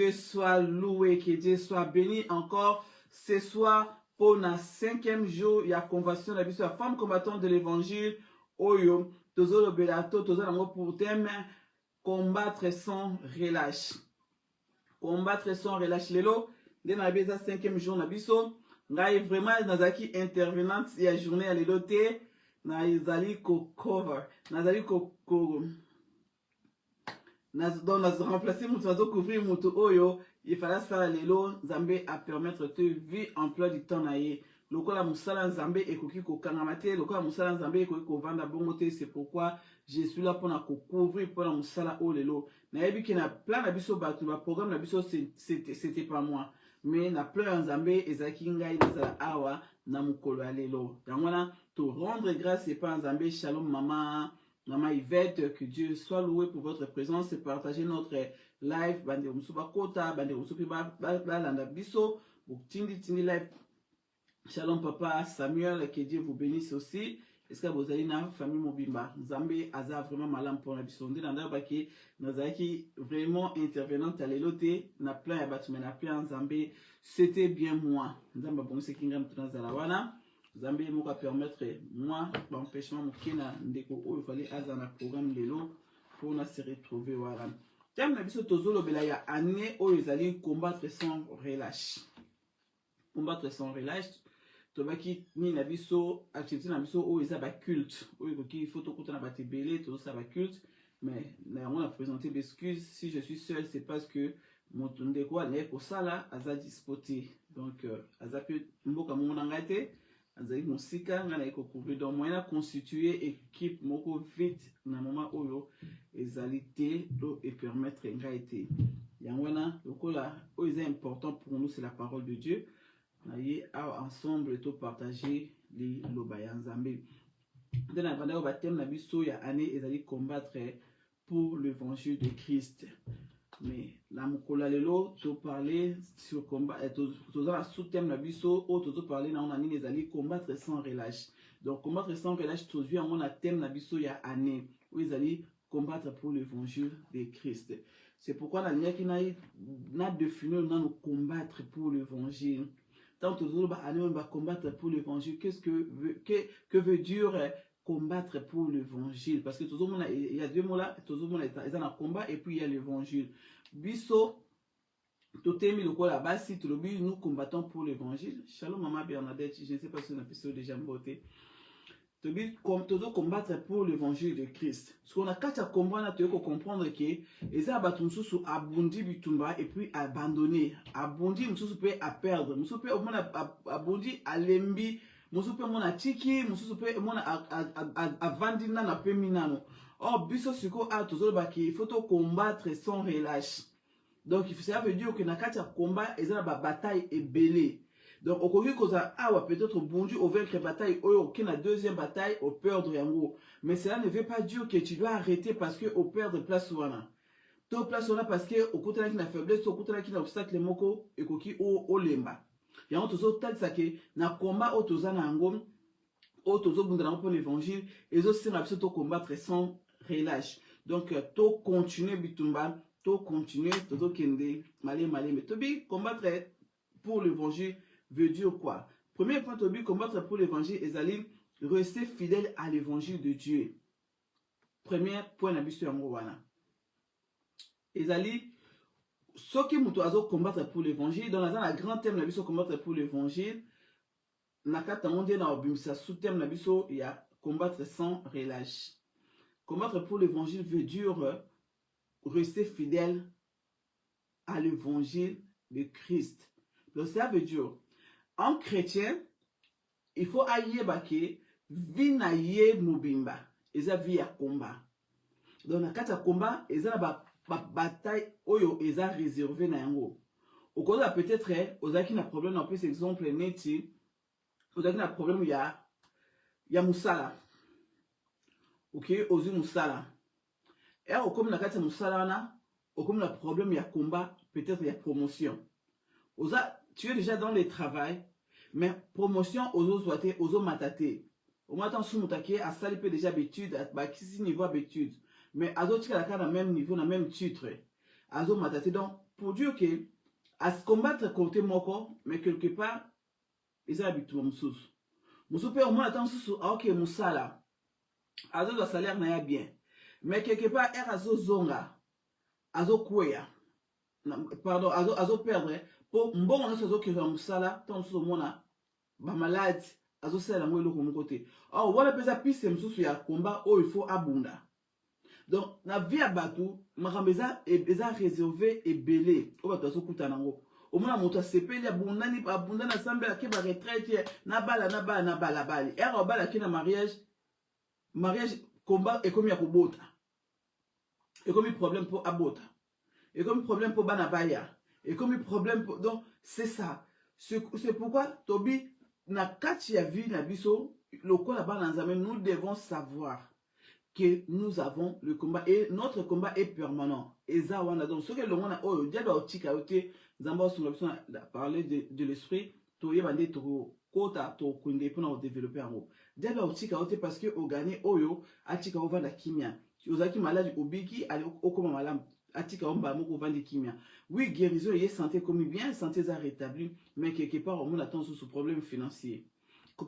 Dieu soit loué, que Dieu soit béni encore ce soir pour le 5e jour. Il y a conversion de la femme combattante de l'évangile. Oyo, tozo le belato, tozo l'amour pour thème, combattre sans relâche. Combattre sans relâche. Lelo, dès la 5e jour, na biso, ngai vraiment nazaki intervenante il y a journée à l'éloté, nazali ko cover, nazali ko donc nous remplacer mutu nazo couvrir mutu oyo il fallait ça lelo Nzambe a permettre te vie emploi du temps na ye lokola musala Nzambe ekoki ko kangamate lokola musala Nzambe ekoki ko vanda bongo te. C'est pourquoi je suis là pour na ko couvrir pour na musala o lelo na yebi ki na plan na biso batu ba programme na biso c'était pas moi mais na plan Nzambe ezaki ngai nazala awa na mukolo ya lelo yango wana to rendre grâce et pas Nzambe. Shalom maman Maman Yvette, que Dieu soit loué pour votre présence et partager notre live. Bande Musuba Kota, Bande Musubi Balanda Biso, Tindi live. Shalom papa Samuel, que Dieu vous bénisse aussi. Est-ce que vous avez une famille Mobimba? Nzambe Aza vraiment malin pour la biso. On dit dans baki, Nazaki vraiment intervenante à l'éloté, na plein à battu, na plein Nzambe. C'était bien moi. Nzamba bon c'est Kingam Tranzalawana. Zambé moka permettre moi l'empêchement mokina ndeko oyo fallait azana programme lelo pour na se retrouver wala. Thème na biso tozolo bela ya année oyo ezali combattre sans relâche. Combattre sans relâche. Tobaki ni na biso activité na biso oyo eza ba culte. Oyo ki photo kota na batebele to ça ba culte mais na on a présenté d'excuses si je suis seul c'est parce que mon ndeko ale ko sala aza dispoté. Donc azape mboka mona ngate azali musika ngana eko couvrir donc moyen constituer équipe moko vite na moment oyo ezalité do et permettre ngaité yangwana lokola oyo est important pour nous c'est la parole de Dieu naye ensemble to partager les lobaya Nzambe de na banda ba thème na biso ya année ezali combattre pour l'évangile de Christ. Mais la mukola lelo to parler sur combat to za sous-thème na biso o to parler na on ani ezali combattre sans relâche. Donc combattre sans relâche to vu on a thème na biso ya année où ezali combattre pour l'évangile de Christ. C'est pourquoi la ligne qui n'a défini na nous combattre pour l'évangile. Tant to ba année on va combattre pour l'évangile. Qu'est-ce que veut dire combattre pour l'évangile? Parce que tout le monde il y a deux mots là, tout le monde est dans un combat et puis il y a l'évangile. Biso totemi lokola basi tolobi nous combattons pour l'évangile. Shalom maman Bernadette, je ne sais pas si on a pu déjà voter. Tobi comme todo combattre pour l'évangile de Christ. Ce qu'on a quatre combat na to comprendre que eza batu mususu abundi bitumba et puis abandonner. Abundi mususu peut à perdre. Mususu peut abundi alembi. Mususu peut mona tiki, mususu peut mona avandina na pe minano. Or, biso siko a toujours baki, il faut combattre sans relâche. Donc, ça veut dire que na kati ya combat, ils ont ba bataille et belé. Donc, au koki koza awa peut-être bondu au vaincre bataille, ou na deuxième bataille, au perdre yango. Mais cela ne veut pas dire que tu dois arrêter parce que au perdre place wana. To place wana parce que au côté na faiblesse, au côté na obstacle moko, et koki o lemba. Yango tozo talisa ke na combat o toza na ngom, o tozo bundana pour l'évangile, et zo sera biso to combattre sans relâche. Donc, to continuer bitumba, to continuer, to kende, malé, mais tobi combattre pour l'évangile veut dire quoi? Premier point, tobi combattre pour l'évangile, ezali rester fidèle à l'évangile de Dieu. Premier point, na biso yango wana. Ezali, ce qui muto azo combattre pour l'évangile, dans la grand thème, na biso combattre pour l'évangile, na kata monde na obimisa sous thème, na biso, il y a combattre sans relâche. Combattre pour l'évangile veut dire rester fidèle à l'évangile de Christ. Donc ça veut dire, en chrétien, il faut aïe bake, vie na ye mobimba, eza vie à combat. Donc na kata combat, eza ba bataille oyo eza réservé na yango. Au cause peut-être, ozaki na problème, on peut cet exemple neti, ozaki na problème ya musala. Ok, ozu musala. Et au comme na kati musala na, au comme le problème ya combat, peut-être ya promotion. Oza, tu es déjà dans le travail, mais promotion ozo souhaité, ozo matate. Au matin sous mutake a salipé déjà d'études, à qui niveau d'études. Mais azo tika la même niveau, na même titre. Azo matate donc pour dire que à se combattre côté moko, mais quelque part, ils ont habitué Moussous. Moussous peut au moins attendre sous ok Moussala. Azo le salaire n'a bien. Mais quelque part, er azo zonga, azo kweya. Pardon, azo perdre. Pour mbongo na azo kira Moussala, tant sous mona, ba malade, azo sala ngwe loko mon côté. Oh, voilà pesa piste Moussous ya combat, oh il faut abunda. Donc, la vie à Batou, Marambeza est réservé et belé. Au Batou, Koutanango. Au moins, mon toit CP, il y a Bundani, Bundana Sambe, qui va retraiter, Nabala, Bali. Et à Bala, qui est mariage, combat, et comme il y a pour Bota. Et comme il y a problème pour Abota. Et comme il y a problème pour Banabaya. Et comme il y a problème pour. Donc, c'est ça. C'est pourquoi, Tobi, na kati ya vie, na biso, le quoi là-bas, nous devons savoir que nous avons le combat et notre combat est permanent. Et ça, on a donc ce que le monde a oh, diable au tika ote, zamba sur l'option parler de l'esprit, to yebande to kota to kunde pour nous développer en haut. Diable au tika ote parce que au gagné oyo atika ova la kimia. Ozaki malade obiki ali okoma malam atika omba moko vendre kimia. Oui, guérison et santé comme bien, santé ça rétabli, mais quelque part on attend sur ce problème financier.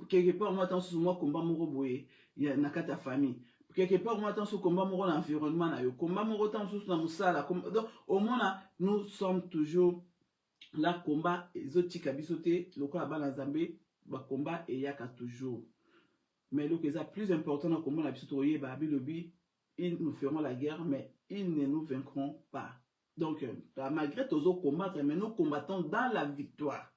Quelque part on attend sur moi combat moko boye, il y a nakata famille. Quelque part, on attend ce combat dans l'environnement, combat donc au moins nous sommes toujours là combat les autres kabisoté le quoi à Zambé ba combat et yaka toujours mais le qui est plus important dans combat la bisotoye ba bilobi ils nous feront la guerre mais ils ne nous vaincront pas donc malgré tous autres combattre mais nous combattons dans la victoire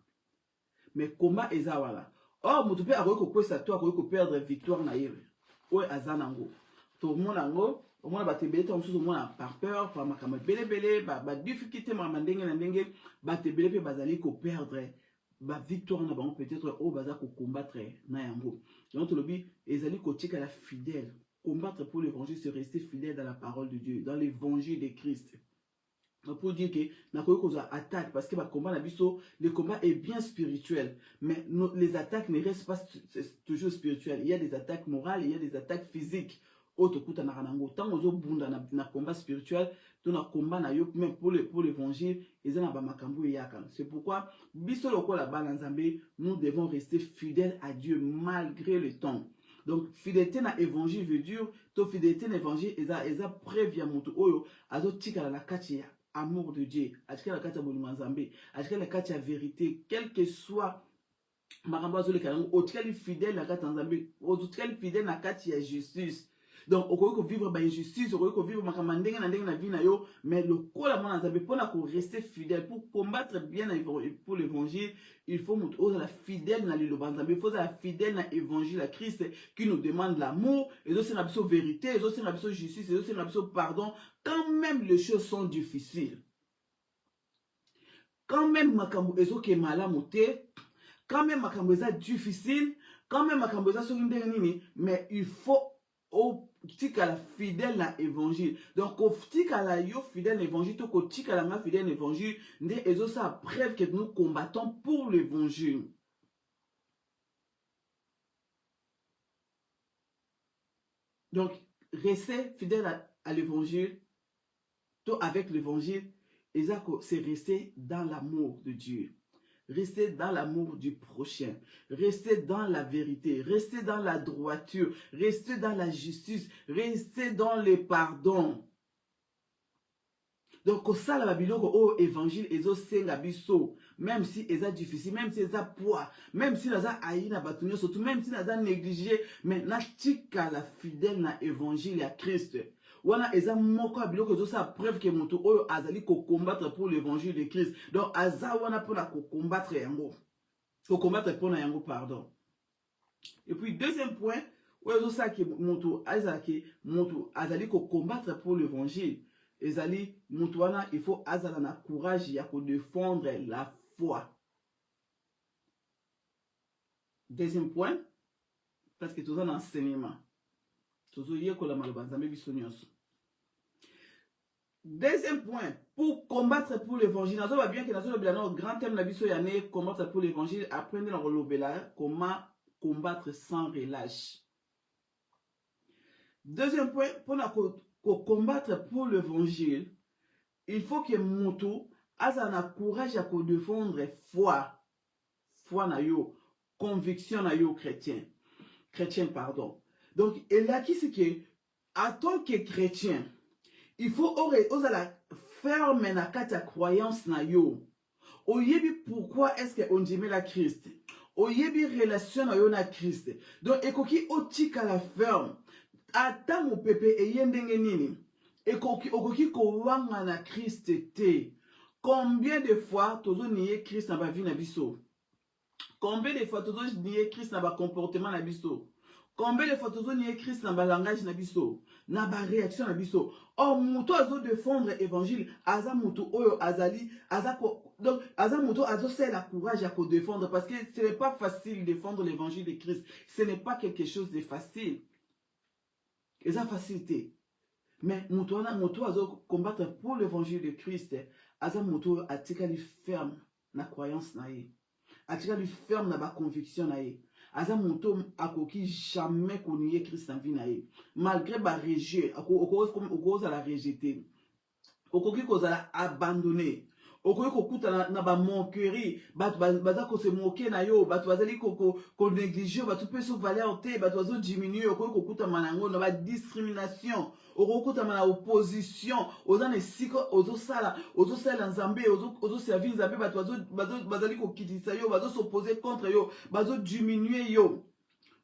mais combat ezawala or mutupe akoyeko kwesa to akoyeko perdre victoire na yebe oy azanango tout le monde ango au moins ba tebele to mususu mona par peur par makama belebele ba difficulté ma ndenge na ndenge ba tebele pe bazali ko perdre ba victoire na bango peut-être au baza ko combattre na yango donc le but ezali ko tika la fidèle combattre pour l'évangile c'est rester fidèle dans la parole de Dieu dans l'évangile de Christ. Pour dire que nous attaque parce que le combat est bien spirituel mais les attaques ne restent pas toujours spirituelles. Il y a des attaques morales, il y a des attaques physiques. Tant na combat spirituel, dans combat même pour l'évangile, c'est pourquoi nous devons rester fidèles à Dieu malgré le temps. Donc fidélité na évangile veut dire to fidélité na évangile eza prévia mutu oyo azo tika la katia amour de Dieu, atika la katia bolima nzambe, atika la katia vérité, quel que soit makambo azole kanango, otika li fidèle na katia nzambe, otika li fidèle na katia justice. Donc okoki ko vivre ba injustice, okoki ko vivre makambo ndenge na vie na yo, mais le kola mona nzambe pona ko rester fidèle pour combattre bien pour l'évangile, il faut la fidèle na liloba nzambe, il faut la fidèle na évangile à Christ qui nous demande l'amour, et aussi la vérité, et aussi la justice, et aussi la pardon, quand même les choses sont difficiles. Quand même makambo ezo ke malamu te, quand même makambo eza difficile, quand même makambo eza so ndenge nini, mais il faut tika la fidèle na évangile. Donc tika la yo fidèle na évangile, to tika la ma fidèle na évangile, nde ezo sa preuve que nous combattons pour l'évangile. Donc rester fidèle à l'évangile, to avec l'évangile, c'est rester dans l'amour de Dieu. Rester dans l'amour du prochain, rester dans la vérité, rester dans la droiture, rester dans la justice, rester dans le pardon. Donc, ça, la Bible, au évangile, même si c'est difficile, même si c'est poids, même si c'est aïna batunia, surtout même si c'est négligé, mais na tika la fidèle na évangile à Christ. Wana eza moko abilo ko ça preuve que moto oyo azali ko combattre pour l'évangile de Christ. Donc aza wana pour la combattre yango. Faut combattre pour na yango pardon. Et puis deuxième point, oyo ça que moto azali ko combattre pour l'évangile. Ezali moto wana il faut azala na courage ya ko défendre la foi. Deuxième point, parce que tout ça dans enseignement. Toujours yekola maloba nzambe biso nyonso. Deuxième point, pour combattre pour l'évangile, nous avons bien que nous avons un grand thème de l'année, combattre pour l'évangile, apprendre dans le comment combattre sans relâche. Deuxième point, pour combattre pour l'évangile, il faut que Moto aza na courage à défendre foi na yo, conviction na yo chrétien pardon. Donc et là qui c'est que en tant que chrétien il faut oser la ferme na kata croyance na yo. Oyebi pourquoi est-ce qu'on dit la Christ? Oyebi relation na yo na Christ. Donc ekoki otika la ferme. Ata mo pepe eyendenge nini. Ekoki okoki kowanga na Christ te. Combien de fois tozo nié Christ na ba vie na biso? Combien de fois tozo nié Christ na ba comportement na biso? Combien de fois tozo nié Christ na ba langage na biso? Na ba réaction na biso? Or muto azo défendre évangile, aza muto oyo azali, donc aza muto azo c'est la courage à défendre parce que ce n'est pas facile de défendre l'évangile de Christ. Ce n'est pas quelque chose de facile. Et ça facilité. Mais muto azo combattre pour l'évangile de Christ, aza muto atika li ferme na croyance na ye. Atika li ferme na ba conviction na ye. Aza muto akoki jamais konnier Christ en vie na ye. Malgré ba rejet, okoza la rejeter. Okoki kozala abandonner. Okoki kokuta na ba moquerie, baza ko se moquer na yo, batu bazali ko négliger, batu pe so valeur te, batu bazo diminuer, okoki kokuta manango na ba discrimination. Okokuta na opposition, ozana siko ozosala nzambe, servir nzambe, batu bazali ko kitisa yo, bazo s'opposer contre yo, bazo diminuer yo.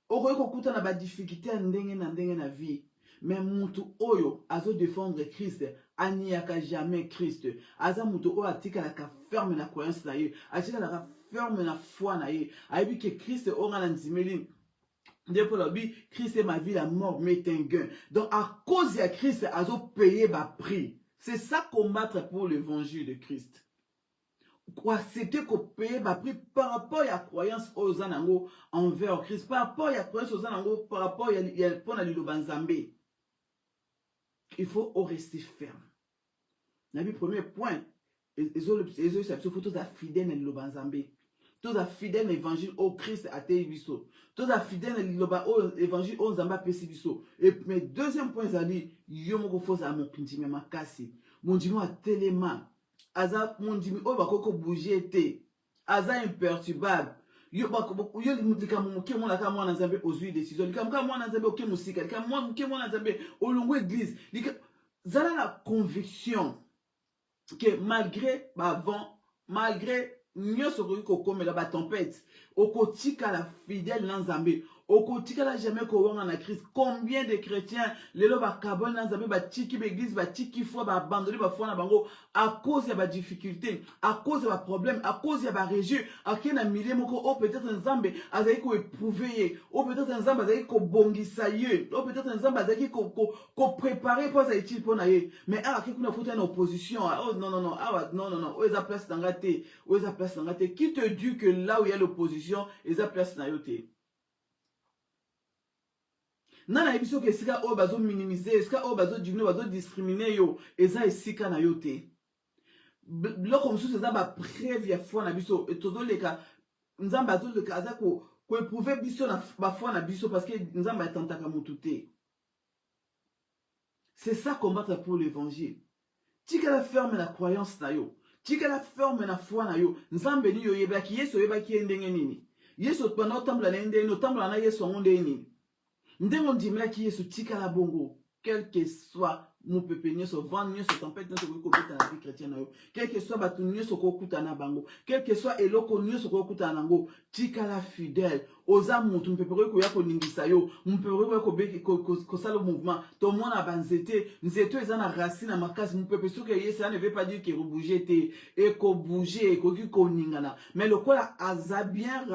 Okoki kokuta na ba difficulté ndenge na vie. Mais mutu oyo azo défendre Christ, aniaka jamais Christ. Aza mutu oyo atika la ferme na croyance na ye, atika la ferme na foi na ye. Aibi que Christ ora na nzimeli. Depuis la vie, Christ est ma vie, la mort m'est un gain. Donc à cause de Christ, azo payer ma prix. C'est ça combattre pour l'évangile de Christ. Accepter qu'on paye ma prix par rapport à la croyance aux anango envers Christ, par rapport à la croyance aux anango, par rapport à la il faut rester ferme. Le premier point, il faut tous être fidèles à l'Obanzambé. Tous être fidèles à l'évangile au Christ à Tébiso. Tous être fidèles à l'évangile au Zamba Pesibiso. Et mes deuxième point, c'est dit, Yomoko Fos à mon Kintime Makasi. Mon Dimo a tellement. Aza, mon Dimo, oh, Bakoko bouger te. Aza imperturbable. Yo mulika muke mwana kama mwana nzambe ozui décision lika muka mwana nzambe oke musika lika muke mwana nzambe olongo église lika zala la conviction que malgré ba vent malgré nyoso ko komela ba tempête okotika la fidèle na nzambe okotika la jamais ko wanga na Christ. Combien de chrétiens lelo ba kabon na nzambe ba tiki ba église ba tiki foi ba abandonner ba foi na bango à cause de ba difficulté, à cause de ba problème, à cause de ba rejet, à kena milieu moko o peut-être nzambe azali ko éprouver, o peut-être nzambe azali ko bongisa ye, o peut-être nzambe azali ko préparer pour ça utile pour na ye. Mais à qui kuna foutu en opposition, oh non o eza place d'angate, o eza place d'angate. Qui te dit que là où il y a l'opposition, eza place na yote? Nana ebiso ke sika o bazo minimiser, sika o bazo diminuer, bazo discriminer yo, eza esika na yote. Biloko mosusu eza ba preuve ya foi na biso, etozo leka nzamba azo leka aza ko éprouver biso na ba foi na biso parce que nzamba atantaka mutu te. C'est ça combattre pour l'évangile. Tika la ferme la croyance na yo, tika la ferme na foi na yo, nzambe ni yo yebaki yeso yebaki ndenge nini. Yeso pendant tambla na ndenge no tambla na yeso ndenge nini. Ndenge ndimela ki yesu tika la bongo, quel que soit mon peuple nyoso vent nyoso tempête nyoso ko kobeta na vie chrétienne yo, quel que soit batu nyoso ko kuta na bango, quel que soit eloko nyoso ko kuta na ngo, tika la fidèle oza mutu mpepere ko ya ko ningisa yo, mpepere ko beki ko sala mouvement, to mona banzete, nzeto eza na racine na makasi mpepere soki yesu ne veut pas dire que bouger te et ko bouger ko ki ko ningana, mais le kola aza bien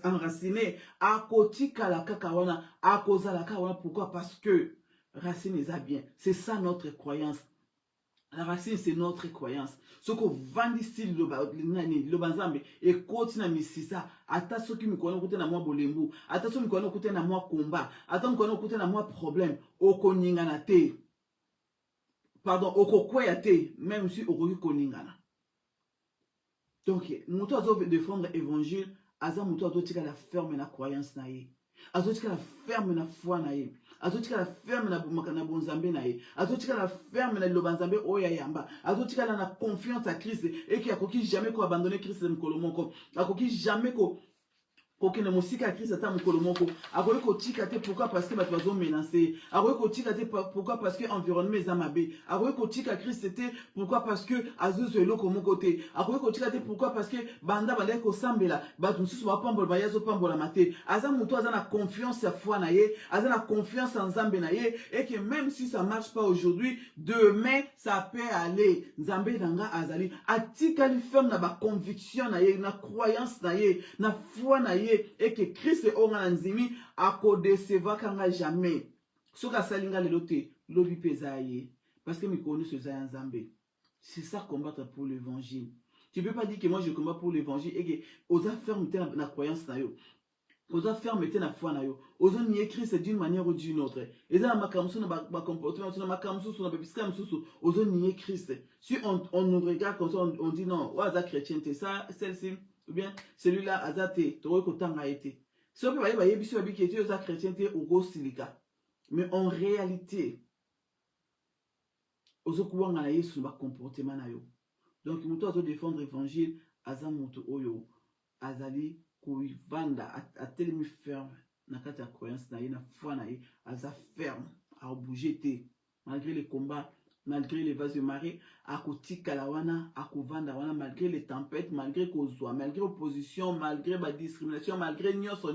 enraciné a kotika la kaka wana, a koza la kaka wana. Pourquoi? Parce que racine est bien. C'est ça notre croyance. La racine, c'est notre croyance. Ce qu'on vend ici, le banzambe, et continue à misisa. Ata ce qui me connaît côté na moi bolembu. Ata ce qui me connaît côté na moi combat. Ata me connaît côté na moi problème. Oko ningana te. Pardon, oko kwea te. Même si oko koningana. Donc, mouto azo défendre l'évangile. Aza mouto azo tika la ferme la croyance na ye. azotika la ferme na foi na ye, azotika la ferme na bonzambe na ye, azotika la ferme na liloba nzambe oyo yamba, azotika la confiance à Christ et qui akoki jamais ko abandonner Christ mokolo moko, akoki jamais ko kokende mosika ya Christ ata mokolo moko, akoki kotika te pourquoi parce que bato bazo menacer, akoki kotika te pourquoi parce que environnement eza mabe, akoki kotika Christ te pourquoi parce que azuzu eloko moko te, akoki kotika te pourquoi parce que banda baleki kosambela bato mosusu bapambola bayazo pambola mate, aza moto aza na confiance ya foi na ye, aza na confiance en Nzambe na ye, et que même si ça marche pas aujourd'hui, demain ça peut aller. Nzambe nanga azali atikali ferme na ba conviction na ye, na croyance na ye, na foi na ye, et que Christ est au nzimi ako déceva kanga jamais. Soka salinga lelote lobi pesaye parce que mi connais ce zaya nzambe. C'est ça combattre pour l'évangile. Tu peux pas dire que moi je combats pour l'évangile et que osa ferme na croyance na yo. Osa ferme na foi na yo. Osa nier Christ d'une manière ou d'une autre. Et ça na makamso na ba comportement na makamso na biska msusu osa nier Christ. Si on nous regarde comme ça on dit non, osa chrétien c'est ça celle-ci. Ou bien celui-là azate toro kotanga été. Si on peut ba yebiso babiki été oza chrétienté ou go silika. Mais en réalité ozo kuwanga na Yesu ba comportement na yo. Donc muto azo défendre l'évangile aza muto oyo azali kuivanda atelemi ferme na kati ya croyance na ye na foi na ye aza ferme a bouger te malgré les combats. Malgré les vases de marée, à kotika la wana, à kovanda wana, malgré les tempêtes, malgré kozwa, malgré opposition, malgré la discrimination, malgré nyonso,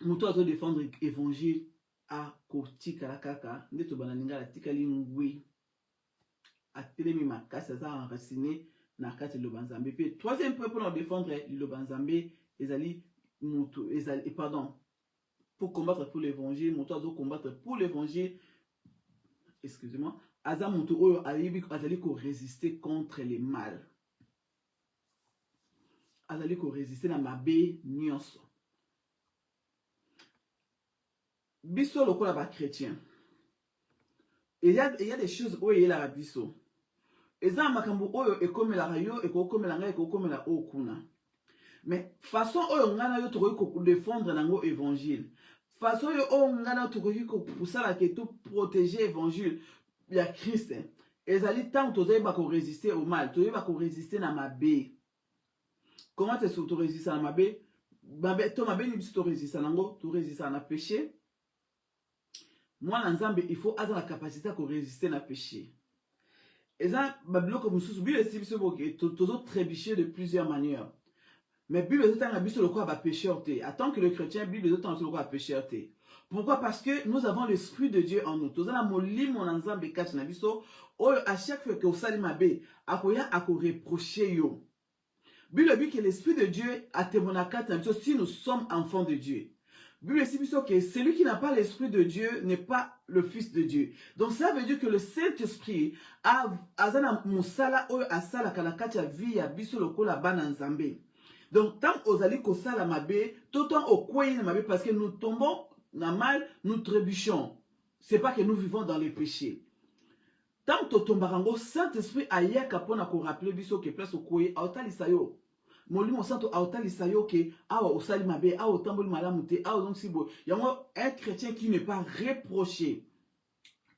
muto azo défendre l'évangile à kotika la kaka, ndeto banalinga la tika lingui, à telemi makasi aza enraciné na kati lobanzambe. Puis troisième point pour défendre lobanzambe, ezali muto, ezali, pardon, pour combattre pour l'évangile, muto azo combattre pour l'évangile. Excusez-moi, aza mutu oyo azali ko résister contre les mal. Azali ko résister na mabe nyonso. Biso lokola ba chrétien. Il y a des choses oyo yela biso. Eza makambo oyo ekomela yo ekokomela nga ekokomela okuna. Mais façon oyo ngana yo tokoki ko défendre nango évangile. Façon yo ngana tokoki ko pusala ke to protéger évangile ya Christ. Ezali tant tozali ba ko résister au mal, tozali ba ko résister na mabe. Comment est-ce que tu résistes à mabe? Mabe to mabe ni biso to résister nango, to résister na péché. Moi na Nzambe, il faut avoir la capacité à résister na péché. Eza babiloko mususu bi esi biso boke tozo trébucher de plusieurs manières. Mais Bible est un abysse le quoi va pécheur. Attends que le chrétien Bible est un le quoi va pécheur. Pourquoi? Parce que nous avons l'esprit de Dieu en nous. Tous en amoli mon ensemble catch na biso. À chaque fois que vous salez ma bé, akoya ako reprocher yo. Bible dit que l'esprit de Dieu a témoigné si nous sommes enfants de Dieu. Bible dit que celui qui n'a pas l'esprit de Dieu n'est pas le fils de Dieu. Donc ça veut dire que le Saint-Esprit a azana musala oyo asala kalakati ya vie ya biso lokola bana nzambe. Donc, tant aux alliés qu'on sala mabe, tout temps au coin de mabe, parce que nous tombons dans mal, nous trébuchons. C'est pas que nous vivons dans les péchés. Tant que tombarango, Saint-Esprit aïe kapona ko rappeler biso que place au coin, aotali sayo. Molimo santo aotali sayo que awa osali mabe, awa otamboli malamute, awa donc sibo. Yango un chrétien qui n'est pas reproché,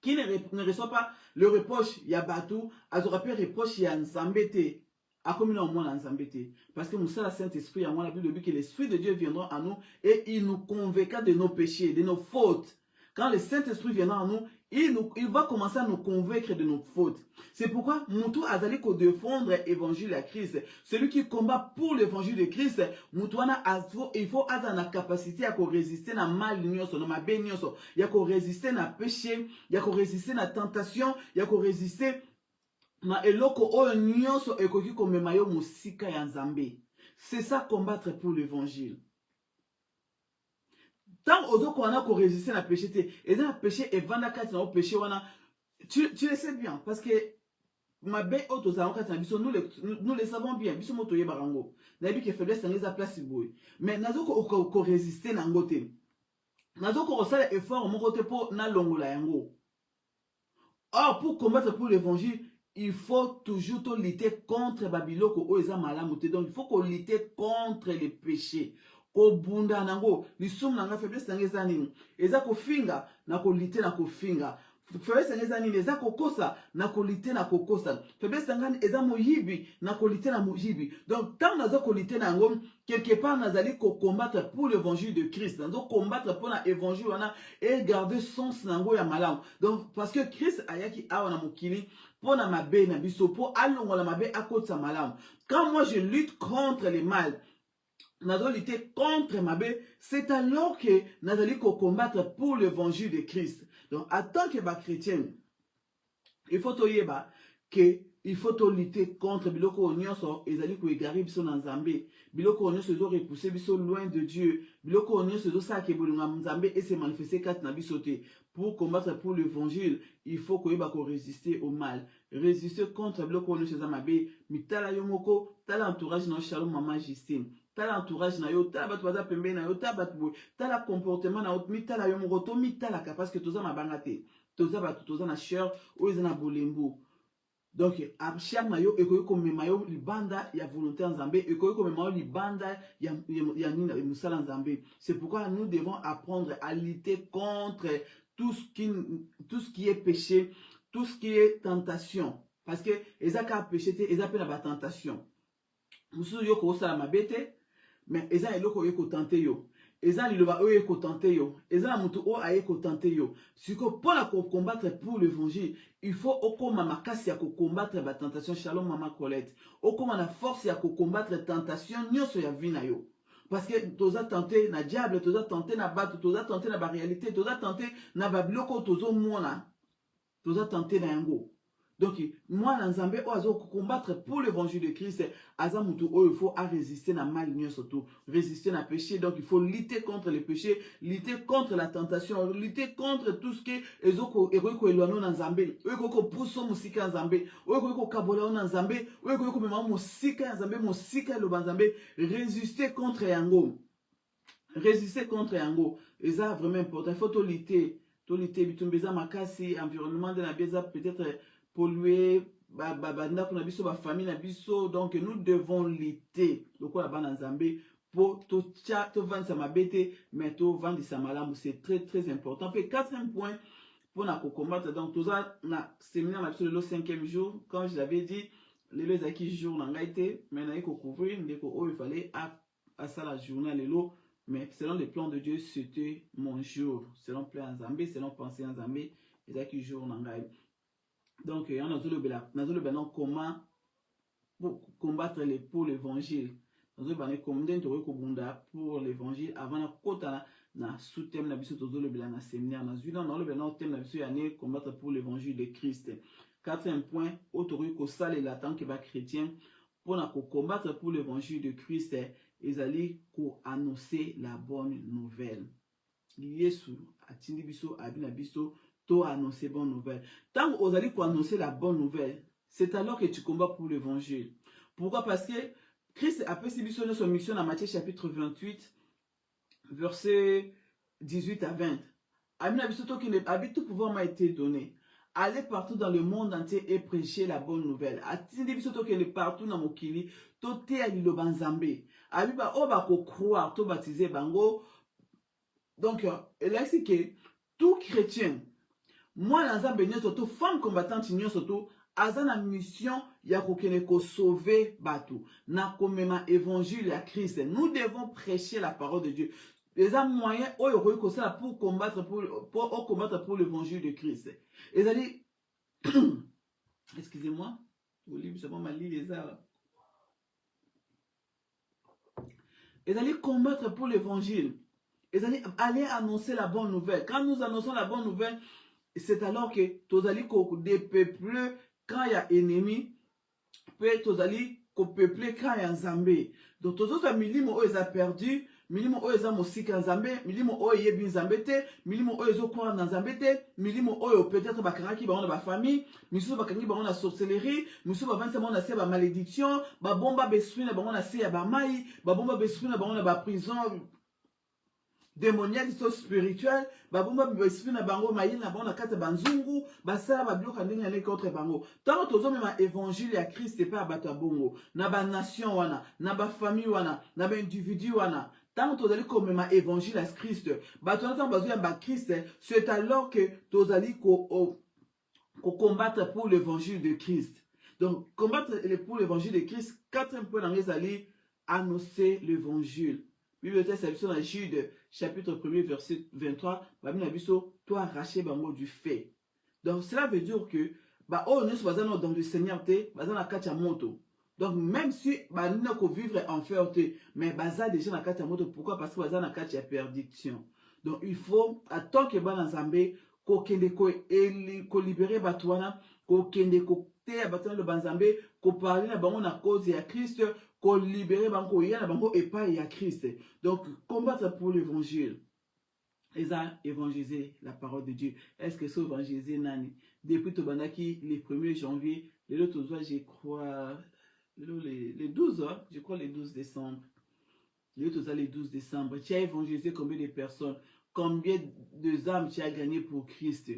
qui ne reçoit pas le reproche yabatou, azora pe reproche ya nzambete. Parce que nous sommes le Saint-Esprit, la Bible dit que l'Esprit de Dieu viendra en nous et il nous convaincra de nos péchés, de nos fautes. Quand le Saint-Esprit viendra en nous, il va commencer à nous convaincre de nos fautes. C'est pourquoi Moutou a d'aller défendre l'évangile à Christ. Celui qui combat pour l'évangile de Christ, il faut avoir la capacité à résister à mal, il y a résister à péché, il y a résister à tentation, il y a résister na eloko oyo nyonso ekoki komema yo musika ya Nzambe. C'est ça combattre pour l'évangile. Tant ozo kona ko résister na péché te, et dans le péché et vanda kati na péché wana, tu le sais bien parce que mabe auto za kati na biso nous le savons bien, biso moto ye barango. Na bi ke faiblesse na les place boy. Mais nazo ko résister na ngote. Nazo ko osala effort mon côté pour na longola yango. Or pour combattre pour l'évangile, il faut toujours lutter contre Babiloko Oeza Malamute. Donc il faut qu'on lutte contre les péchés. kobunda nango lisumu nanga faiblesse nanga eza nini eza kofinga na kolite na kofinga faiblesse nanga eza nini eza kokosa na kolite na kokosa faiblesse nanga eza moyibi na kolite na moyibi donc tant nazo kolite na yango quelque part nazali combattre pour l'évangile de Christ nazo combattre pour na évangile wana et garder sens nango ya malamu donc parce que Christ ayaki awa na mokili pour na mabe na biso pour alongola mabe akotsa malamu quand moi je lutte contre les mal nazo lutter contre mabe c'est alors que nazali combattre pour l'évangile de Christ donc en tant que chrétien il faut toyeba que il faut lutter contre biloko nyonso ezali ko egari biso na Nzambe biloko nyonso ezo repousser biso loin de Dieu biloko nyonso ezo sala ke bolunga Nzambe et se manifester kat na biso te pour combattre pour l'évangile il faut koyeba ko résister au mal résister contre biloko nyonso za mabe mitala yo moko tala entourage na Shalom Maman Justine tala entourage na yo tala bato baza pembe na yo tala bato boy tala comportement na yo mitala yo moko to mitala ka parce que toza mabanga te toza bato toza na cher o eza na bolembo donc cher na yo ekoki komema yo libanda ya volonté ya Nzambe ekoki komema yo libanda ya nini musala Nzambe c'est pourquoi nous devons apprendre à lutter contre tout ce qui est péché tout ce qui est tentation parce que ezaka péché te ezapé na ba tentation musu yo ko sala mabete mais eza eloko yo ko tenter yo eza liloba oyo ko tenter yo eza mutu o aye ko tenter yo siko pour la combattre pour l'évangile il faut okoma makasi ya ko combattre ba tentation Shalom Maman Colette okoma na force ya ko combattre tentation nyonso ya vie na yo parce que toza tenté na diable toza tenté na bato toza tenté na ba réalité toza tenté na ba biloko tozo mona toza tenté na yango. Donc, moi, dans Nzambe, oazo combattre pour l'évangile de Christ, azamutu o il faut résister na mal surtout, résister na péché. Donc, il faut lutter contre le péché, lutter contre la tentation, lutter contre tout ce qui est ezoko eroiko eloano na Nzambe, eroiko pousso musika Nzambe, eroiko kabola na Nzambe, eroiko mema musika Nzambe, musika lo Nzambe, résister contre yango. Résister contre yango, eza vraiment important. Il faut to lutter bitumbeza makasi environnement de la bieza peut-être polluer ndako na biso ba famille na biso donc nous devons lutter lokola bana Nzambe pour to vendre mabete mais to vendre sa malamu c'est très très important. Puis quatrième point pour na combattre donc toza na séminaire na biso le 5e jour quand je l'avais dit les acquis jour na ngaité mais na ko couvrir ndeko o il fallait à ça la journée lelo mais selon les plans de Dieu c'était mon jour selon plan Nzambe selon pensée Nzambe les acquis jour na ngaité. Donc, on a dit comment combattre pour l'évangile. Nous avons pour l'évangile avant de kota na sous-thème na biso tozo le na séminaire na zuina na le thème na biso yani combattre pour l'évangile de Christ. Quatrième point, autoriko sale la tant que ba chrétien pour na combattre pour l'évangile de Christ, ils allaient ko annoncer la bonne nouvelle. Yesu atindi biso abina biso to annoncer bonne nouvelle. Tant que vous allez annoncer la bonne nouvelle, c'est alors que tu combats pour l'évangile. Pourquoi? Parce que Christ a précisé son mission dans Matthieu chapitre 28, verset 18 à 20. Amina bisoto qui habite tout pouvoir m'a été donné. Allez partout dans le monde entier et prêcher la bonne nouvelle. Atindi bisoto qui est partout dans mokili, to te ali lo banzambe. Abiba oba ko croire, to baptiser bango. Donc là c'est que tout chrétien moi dans Nzambe nyonso to femme combattante nyonso to aza na mission ya kokene ko sauver bato na komema évangile ya Christ. Nous devons prêcher la parole de Dieu. Les moyens oyo ko ça pour combattre pour l'évangile de Christ. Et allez excusez-moi, au livre c'est bon ma livre les a. Et allez combattre pour l'évangile. Et allez annoncer la bonne nouvelle. Quand nous annonçons la bonne nouvelle, c'est alors que tozali ko dépeuple quand il y a ennemi, peut tozali ko peuple quand il y a Nzambe. Donc tozoka milimo o eza perdu, milimo o eza mosika Nzambe, milimo o yebi Nzambe te, milimo o ezo croire na Nzambe te, milimo o peut-être bakangaki ba on ba famille, misusu bakangi ba on a sorcellerie, misusu ba vanta on a se ba malédiction, ba bomba besui na ba on a se ya ba mai, ba bomba besui na ba on a ba prison démoniaque so spirituel babomba besprit na bango mayini na bango na kata banzungu basala babloka ndenge na contre bango tant tozo mema évangile ya Christ pas bato bongo na ba nation wana na ba famille wana na ba individu wana tant que tu as comme un évangile à Christ, tu as besoin de Christ, c'est alors que tu as combattre pour l'évangile de Christ. Donc, combattre pour l'évangile de Christ, quatrième point dans les alliés, annoncer l'évangile. Bible texte, c'est dans Jude, chapitre 1er, verset 23, toi arraché bango du fait. Donc, cela veut dire que, on est dans le Seigneur, dans la katia moto. Donc, même si nous avons vivre en fer, mais baza déjà dans la katia moto, pourquoi? Parce que baza dans la katia perdition. Donc, il faut, à tant que dans Zambé, ko libérer batouana, ko kende ko te batouana le banzambe, ko parler na bango na cause ya Christ, ko libérer bango ya na bango epa ya Christ. Donc combattre pour l'évangile. Ils ont évangélisé la parole de Dieu. Est-ce que c'est évangélisé nani? Depuis Tobandaki, le 1er janvier, les autres je crois, les 12, je crois les 12 décembre. Les autres les 12 décembre. Tu as évangélisé combien de personnes? Combien de âmes tu as gagné pour Christ?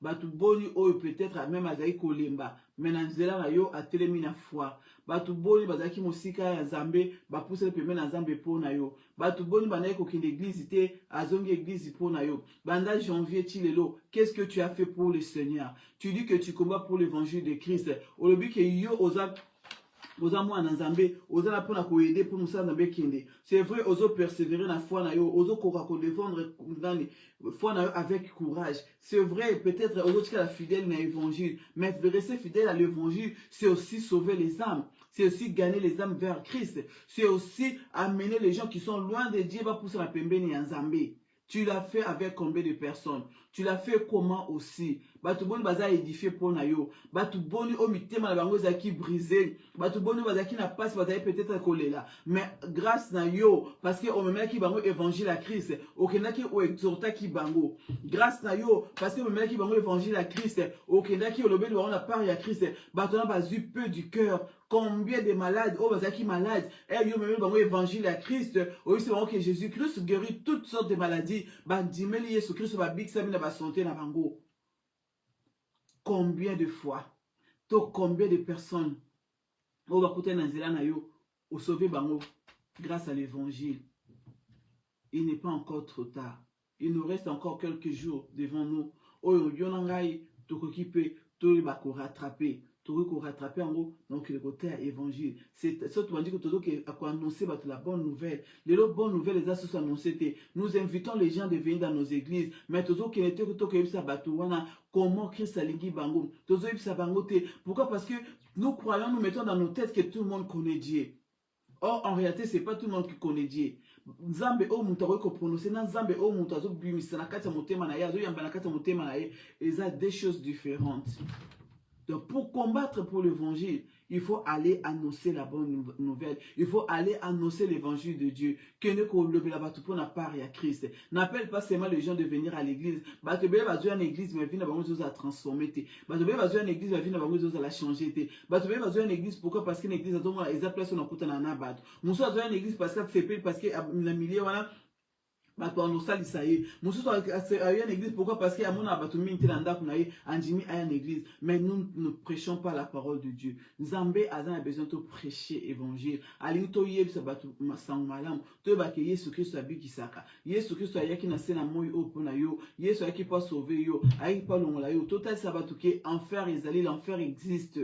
Batu boni oyo peut-être même azaki kolemba mais na nzela na yo atelemi na foi. Batu boni bazaki mosika ya Nzambe bapusele pembeni na Nzambe po na yo. Batu boni banaki kokende église te azongi église po na yo. Banda janvier ti lelo, qu'est-ce que tu as fait pour le Seigneur? Tu dis que tu combats pour l'évangile de Christ. Olobi ke yo oza moi en Zambé, oza la pona ko aider pour nous Zambé kende. C'est vrai, ozo persévérer na foi na yo, ozo ko défendre dans foi na yo avec courage. C'est vrai, peut-être ozo tika la fidèle na évangile, mais rester fidèle à l'évangile, c'est aussi sauver les âmes. C'est aussi gagner les âmes vers Christ. C'est aussi amener les gens qui sont loin de Dieu va pousser la pembeni en Zambé. Tu l'as fait avec combien de personnes? Tu l'as fait comment aussi? Batu boni baza édifié pour na yo. Batu boni o mitema na bango zaki brisé. Batu boni bazaki na passe baza peut-être kolela. Mais grâce na yo parce que o memela ki bango évangile à Christ. Okendaki o exhorta ki bango. Grâce na yo parce que o memela ki bango évangile à Christ. Okendaki o lobeli bango na part ya Christ. Batu na bazu peu du cœur. Combien de malades, oh bazaki malades, et yo même bango évangile à Christ, oh c'est bango que Jésus-Christ guérit toutes sortes de maladies, bandimeli Yesu Christ ba big sabi na ba santé na bango. Combien de fois, combien de personnes, oh ba kote na nzela na yo, au sauver bango grâce à l'évangile. Il n'est pas encore trop tard. Il nous reste encore quelques jours devant nous. Oh yo nangai tokoki pe to ba ko rattraper. Tu peux rattraper en gros donc le côté évangile. C'est ça tu m'as dit que tu dois annoncer la bonne nouvelle. Les bonnes nouvelles les associations annoncées. Nous invitons les gens de venir dans nos églises. Mais tu dois comment Christ a lingi bango. Tu dois pourquoi? Parce que nous croyons, nous mettons dans nos têtes que tout le monde connaît Dieu. Or en réalité c'est pas tout le monde qui connaît Dieu. Nzambe o mutu ko prononcer na Nzambe o mutu azo bimisa na kati ya motema na ye azo yamba na kati ya motema na ye. Ils ont des choses différentes. Donc, pour combattre pour l'évangile, il faut aller annoncer la bonne nouvelle. Il faut aller annoncer l'évangile de Dieu. Que ne kolobé la batu pour na part ya Christ. N'appelle pas seulement les gens de venir à l'église. Batu bele bazu en église mais vina bango zo za transformer te. Batu bele bazu en église mais vina bango zo za la changer te. Batu bele bazu en église pourquoi? Parce que l'église a donc eza place on akuta na na batu. Muso bazu en église parce que c'est parce que na milieu wana bato no sali saye mususu a une église pourquoi? Parce qu'il y a mon abato minti na ndako na ye andimi a une église mais nous ne prêchons pas la parole de Dieu. Nzambe a besoin de prêcher évangile ali to yebisa bato masango malamu to ba ke Yesu Kristo abikisaka Yesu Kristo ayaki na sena moyi opona yo Yesu ayaki pas sauver yo ayaki pas longola yo total sabato ke enfer ezali l'enfer existe.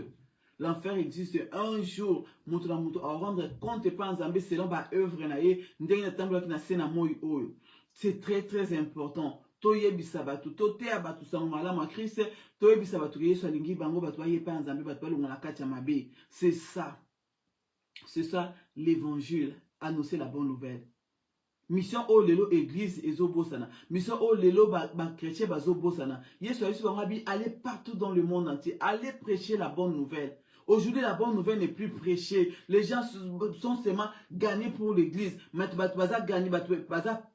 L'enfer existe un jour. Moto à rendre compte pas Nzambe selon ba œuvre na ye ndenge na tambola ki na sena moyi oyo. C'est très très important. Toyebisa batu tote abatu sango malamu Christ toyebisa batu Yesu alingi bango batu aye pa Nzambe batu balonga na kati ya mabe. C'est ça. C'est ça l'évangile, annoncer la bonne nouvelle. Mission o lelo église ezobosana. Mission o lelo ba chrétien bazobosana. Yesu ayesu bango abi aller partout dans le monde entier, aller prêcher la bonne nouvelle. Aujourd'hui, la bonne nouvelle n'est plus prêchée. Les gens sont seulement gagnés pour l'église. Mais baza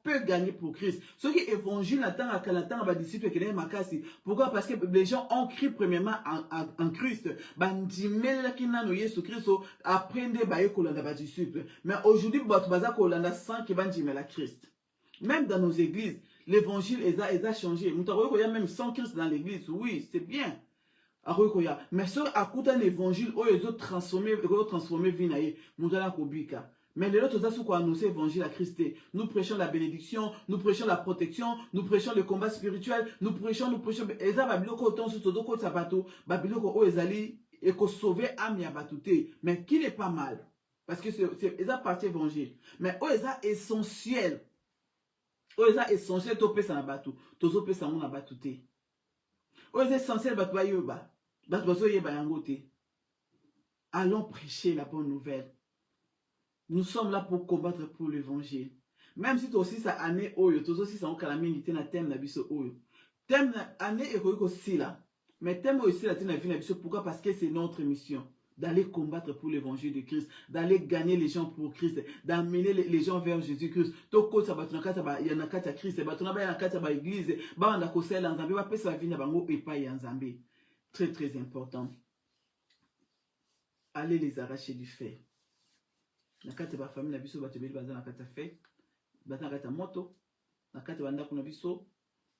peut gagner pour Christ. Ce qui est évangile, attend disciple qui est makasi. Pourquoi? Parce que les gens ont cru premièrement en Christ. Bandimela kinano Yesu Christo apprendre baye kolanda ba disciple. Mais aujourd'hui, baza kolanda sans que bandimela Christ. Même dans nos églises, l'évangile a changé. Nous avons même 100 Christ dans l'église. Oui, c'est bien. Mais sur à un évangile où ils ont transformé vie naie, mundala kobika. Mais les autres ont annoncé l'évangile à Christ. Nous prêchons la bénédiction, nous prêchons la protection, nous prêchons le combat spirituel, nous prêchons. Et ça, babiloko autant sur todo côté sabato, babiloko o ezali et qu'on sauver âme ya batouté. Mais qui n'est pas mal. Parce que c'est ça partie évangile. Mais o eza essentiel. O eza essentiel to pesa na batou, tozo pesa mon na batouté. O eza essentiel batou ba yoba. Batou bazo yeba yango te. Allons prêcher la bonne nouvelle. Nous sommes là pour combattre pour l'évangile. Même si tu aussi ça année oyo, tu aussi ça on calamité na thème na biso oyo. Thème na année économique aussi là. Mais thème aussi la thème na vie na biso pourquoi? Parce que c'est notre mission d'aller combattre pour l'évangile de Christ, d'aller gagner les gens pour Christ, d'amener les gens vers Jésus-Christ. Toko ça batuna kata ba yana kata Christ, batuna ba yana kata ba église, ba na kosela nzambe ba pesa vie na bango epa ya nzambe. Très très important. Allez les arracher du fait. Na kati ba famille na biso batebeli baza na kati fait baza na kati moto na kati banda kuna biso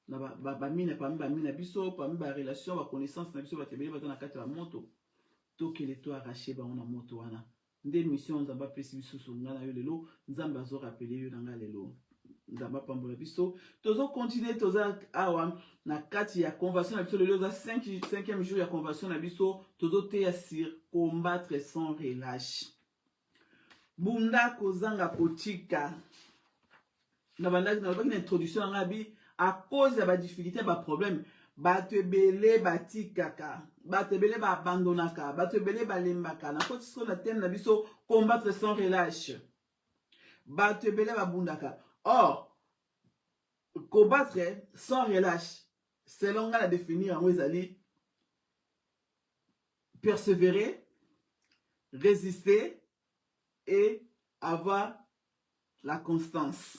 na ba mine parmi ba mine biso parmi ba relation ba connaissance na biso batebeli baza na kati ba moto to que les to arracher ba on moto wana nde mission nzamba pesi biso sunga na yo lelo nzamba zo rappeler yo nanga lelo nzamba pambola biso tozo continuer toza awa na kati ya convention na biso lelo za 5e jour ya convention na biso tozo te ya sur combattre sans relâche. Bunda kozanga kotika na bandaki na baki na introduction ngabi à cause ya ba difficulté ba problème batebele batikaka batebele ba abandonnaka batebele balembaka na koti so na thème na biso combattre sans relâche batebele babundaka. Or combattre sans relâche selon la définir en ezali persévérer, résister et avoir la constance.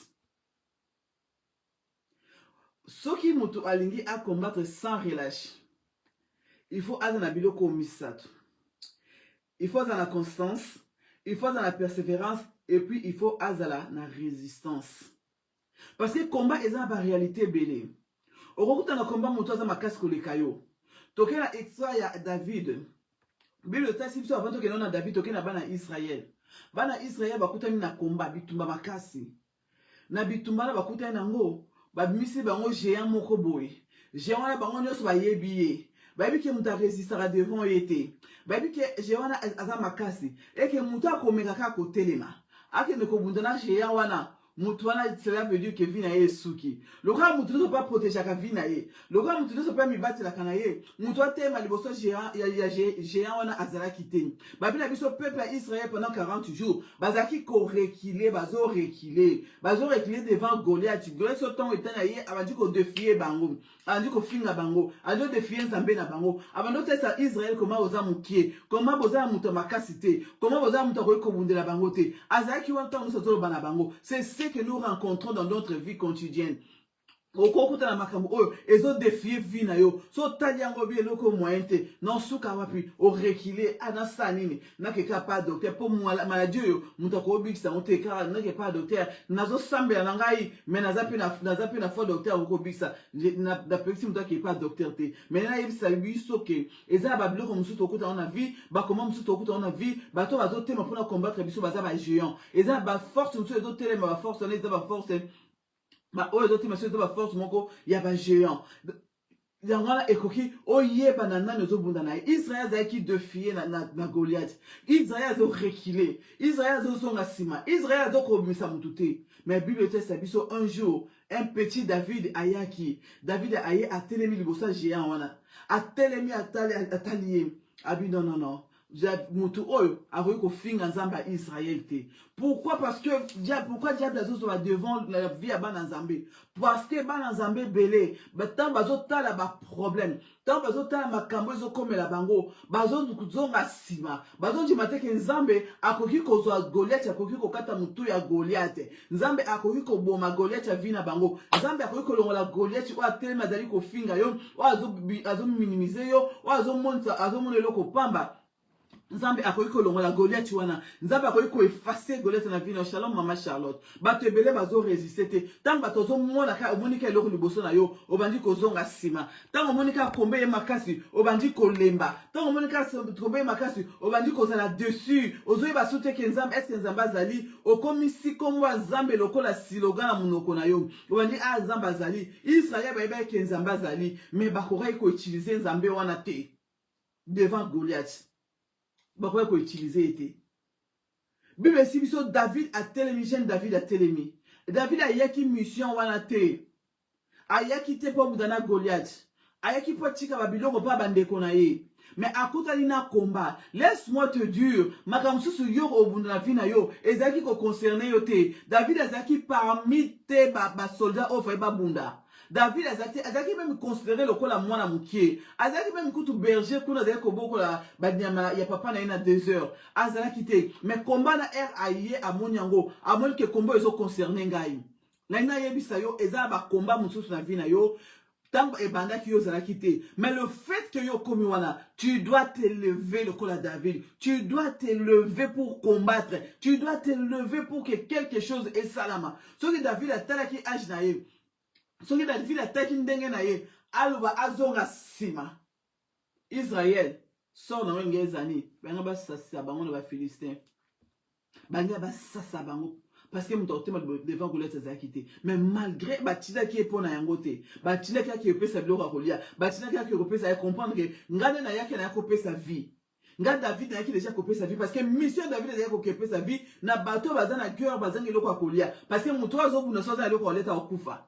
Ce qui mutu alingi à combattre sans relâche, il faut avoir la biloko misato. Il faut avoir la constance, il faut avoir la persévérance et puis il faut avoir la résistance. Parce que le combat est une réalité belé. Au recours de combat, mutu aza makasi koleka yo. Toke la histoire ya David. Bible tasi biso avant toke na David toke na bana Israël. Bana Israël bakutami na combat bitumba makasi. Na bitumba na bakutami nango babimisi bango géant moko boye. Géant wana bango nyonso bayebi ye. Bayebi ke muta résistera devant yete. Bayebi ke géant wana aza makasi. Et que muta akomeka ka kotelema. Ake ne kobundana géant wana. Mutwana cela veut dire que vie na ye suki. Le grand mutu ne peut pas protéger ka vie na ye. Le grand mutu ne peut pas mi battre la kanaye. Mutwa te maliboso géant géant wana azala kiteni. Babina biso peuple Israël pendant 40 jours. Bazaki ko reculer, bazo reculer devant Goliath. Goliath so temps etana ye abandi ko défier bango. Abandi ko finga bango. Abandi défier Nzambe na bango. Abandi tesa Israël comment oza mukie. Comment boza muto makasite. Comment boza muto ko bundela bango te. Azaki wanta muso to bana bango. C'est que nous rencontrons dans notre vie quotidienne. Okokuta na makambo oyo ezo défier vie na yo so tali yango bi eloko moyen te non suka wapi o reculer anasa nini na keka pas docteur pour maladie yo mutako obikisa monte car na ke pas docteur nazo sambela na ngai mais nazapi na fo docteur ko bikisa na pexi mutaki pas docteur te mais na yebisa biso ke eza ba biloko musuto okuta na vie ba comment musuto okuta na vie ba to bazo tema pour combattre biso baza ba géant eza ba force musuto ezo telema ba force na eza ba force ma oyo zote monsieur ba force moko ya ba géant yangana ekoki oye banana nozo bundana Israël zaki défier na Goliath. Israël zo reculer, Israël zo songa sima, Israël zo komisa mututé. Mais Bible te sabiso un jour un petit David ayaki aye a telemi libosa géant wana a telemi atalié abi non mutu oyo akoki kofinga nzambe ya Israël te. Pourquoi? Parce que pourquoi diable azozoba devant la vie ya bana nzambe? Parce que bana nzambe belé tant bazotala ba problème, tant bazotala makambo ezokomela bango bazozonga nsima bazondima te ke nzambe akoki kozwa Goliath, akoki kokata mutu ya Goliath, nzambe akoki koboma Goliath ya vi na bango, nzambe akoki kolongola Goliath oyo atelema azali kofinga yo oyo azominimize yo oyo azomona eloko pamba. Nzambe akoki kolongola Goliath wana. Nzambe akoki ko effacer Goliath na vie na Shalom mama Charlotte. Bato ebele bazo résister te. Tant bato zo mona ka omonika eloko liboso na yo, obandi kozonga sima. Tant omonika kombe ye makasi, obandi kolemba. Tant omonika kombe ye makasi, obandi kozala dessus. Ozoyi basoute ke Nzambe, est-ce que Nzambe azali okomisi komwa Nzambe lokola slogan na munoko na yo. Obandi Nzambe azali. Israël ba yeba ke Nzambe azali, mais bakoki ko utiliser Nzambe wana te devant Goliath. Pourquoi qu'on utilise été? Bible si biso David a télémi, jeune David a télémi. David a yaki mission wana te. A yaki te po budana Goliath. A yaki po tika babiloko pa bandeko na ye. Mais à côté na combat, laisse-moi te dire, makamsusu yo obunda vina yo, ezaki ko concerné yo te. David ezaki parmi te ba soldat ofa ba bunda. David azaki même considéré le kola mwana mukie. Azaki même kutu berger kuna azaki koboko la banyama ya papa na ina 2 heures. Azaki te. Mais combat na aye amonyango, amoni ke combat ezo concerné ngai. Na ina yebisa yo eza ba combat mususu na vina yo. Tant et banda qui osera quitter. Mais le fait que yo komi wana, tu dois te lever le col à David. Tu dois te lever pour combattre. Tu dois te lever pour que quelque chose est salama. Ce que David a talaki ajnaye. Ce que David a talaki ndenge naye. Alba azonga sima. Israël sort dans un gezani. Banga ba sasa bango na ba Philistin. Banga ba sasa bango. Parce que mon thème devant Goliath a quitté. Mais malgré Batida qui est pour na yangote, Batida qui est pour sa gloire à Goliath, Batida qui est pour sa comprendre que Ngade na yaki na coupé sa vie. Ngade David na yaki déjà coupé sa vie parce que mission David a coupé sa vie na bateau bazana cœur bazana loko à Goliath parce que mon trois autres na soza loko leta okufa.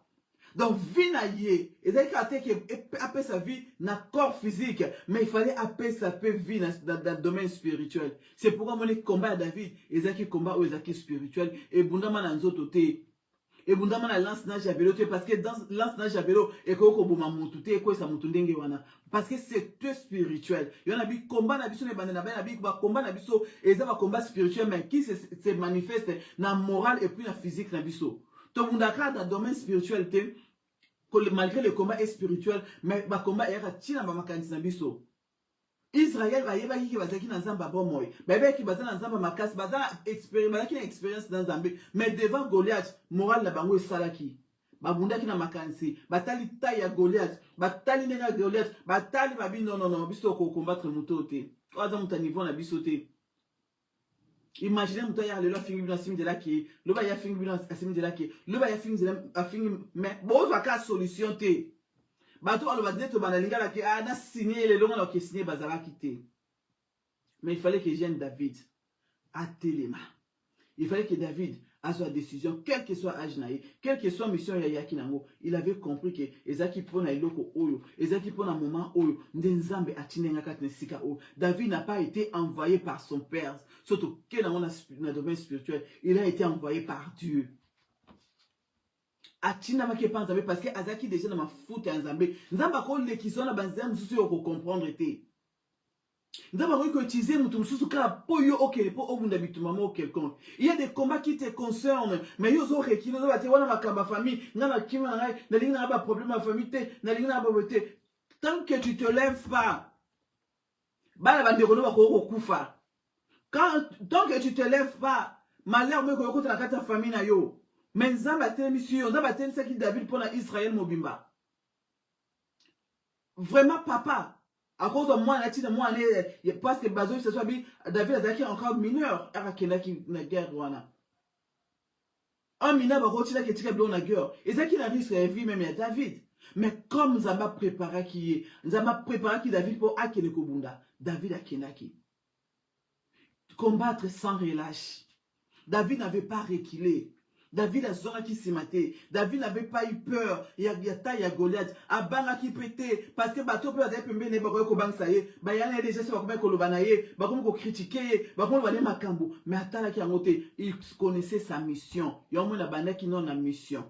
Donc, vie na ye, il a appelé sa vie na corps physique, mais il fallait appeler sa vie dans le domaine spirituel. C'est pourquoi mon combat à David, il a combat ou il spirituel, et bundama na nzoto te, et bundama na lance na javelo te, parce que dans lance na javelo, et ko boma mutu te, et ko sa mutu ndenge wana, parce que c'est tout spirituel. Il y en a bi combat na biso ne bande na bi combat na biso, et ça va combat spirituel, mais qui se manifeste na moral et puis na physique na biso. Tout le monde a dans le domaine spirituel, malgré le combat est spirituel, mais le combat est tina ba makanisi na biso. Israël va yeba ki bazaki na nzamba bomoy. Bébé ki bazana nzamba makas bazana expérience dans Zambie, mais devant Goliath, moral na bango esalaki. Babundaki na makanisi, batali taille ya Goliath, batali nenga Goliath, batali babi non biso ko combattre muto te. Oza muta niveau na biso te. Imaginez mon tailleur le fingi dans sim de la qui le ba ya fingi dans sim de la qui le ba ya fingi a fingi mais bon va ka solution te bato alo ba neto banalinga la qui na signé le longa la qui signé bazala quitter mais il fallait que Jeanne David à Téléma il fallait que David à sa décision quel que soit âge naïe quelle que soit mission ya yakinango il avait compris que ezaki pona iloko oyo ezaki pona moment oyo ndenzambe atinenga katnesika oyo David n'a pas été envoyé par son père surtout que dans le domaine spirituel il a été envoyé par Dieu atina ma kepa nzambe parce que azaki déjà dans ma foot ya nzambe nzamba ko lekisona banzam susu yo ko comprendre te nzamba ko utiliser mutu mususu kala po yo okele po obunda bitumamo quelqu'un il y a des combats qui te concernent mais yo zo rekino zo bate wana makamba famille ngana kima ngai na linga ba problème ma famille te na linga ba bote tant que tu te lèves pas bala bandeko no bako kufa tant que tu te lèves pas malheur me ko kota kata famille na yo mais nzamba tele mission nzamba tele ça qui David pour na Israël mobimba vraiment papa à cause de moi parce que bazo ce soit David azaki encore mineur arakena ki na guerre wana un mineur ba rotila ke tika na guerre et ça qui la risque la vie même à David mais comme Nzamba préparé qui David pour akene kobunda David akenaki combattre sans relâche. David n'avait pas reculé. David a zora qui s'est maté. David n'avait pas eu peur. Il y a taille à Goliath. A banga qui pétait. Parce que bateau peut avoir pembe ne ba ko bang saye. Ba yana déjà se ba ko lobanaye. Ba ko critiquer. Ba ko ba makambo. Mais atala ki angote. Il connaissait sa mission. Yomo na banda qui non na mission.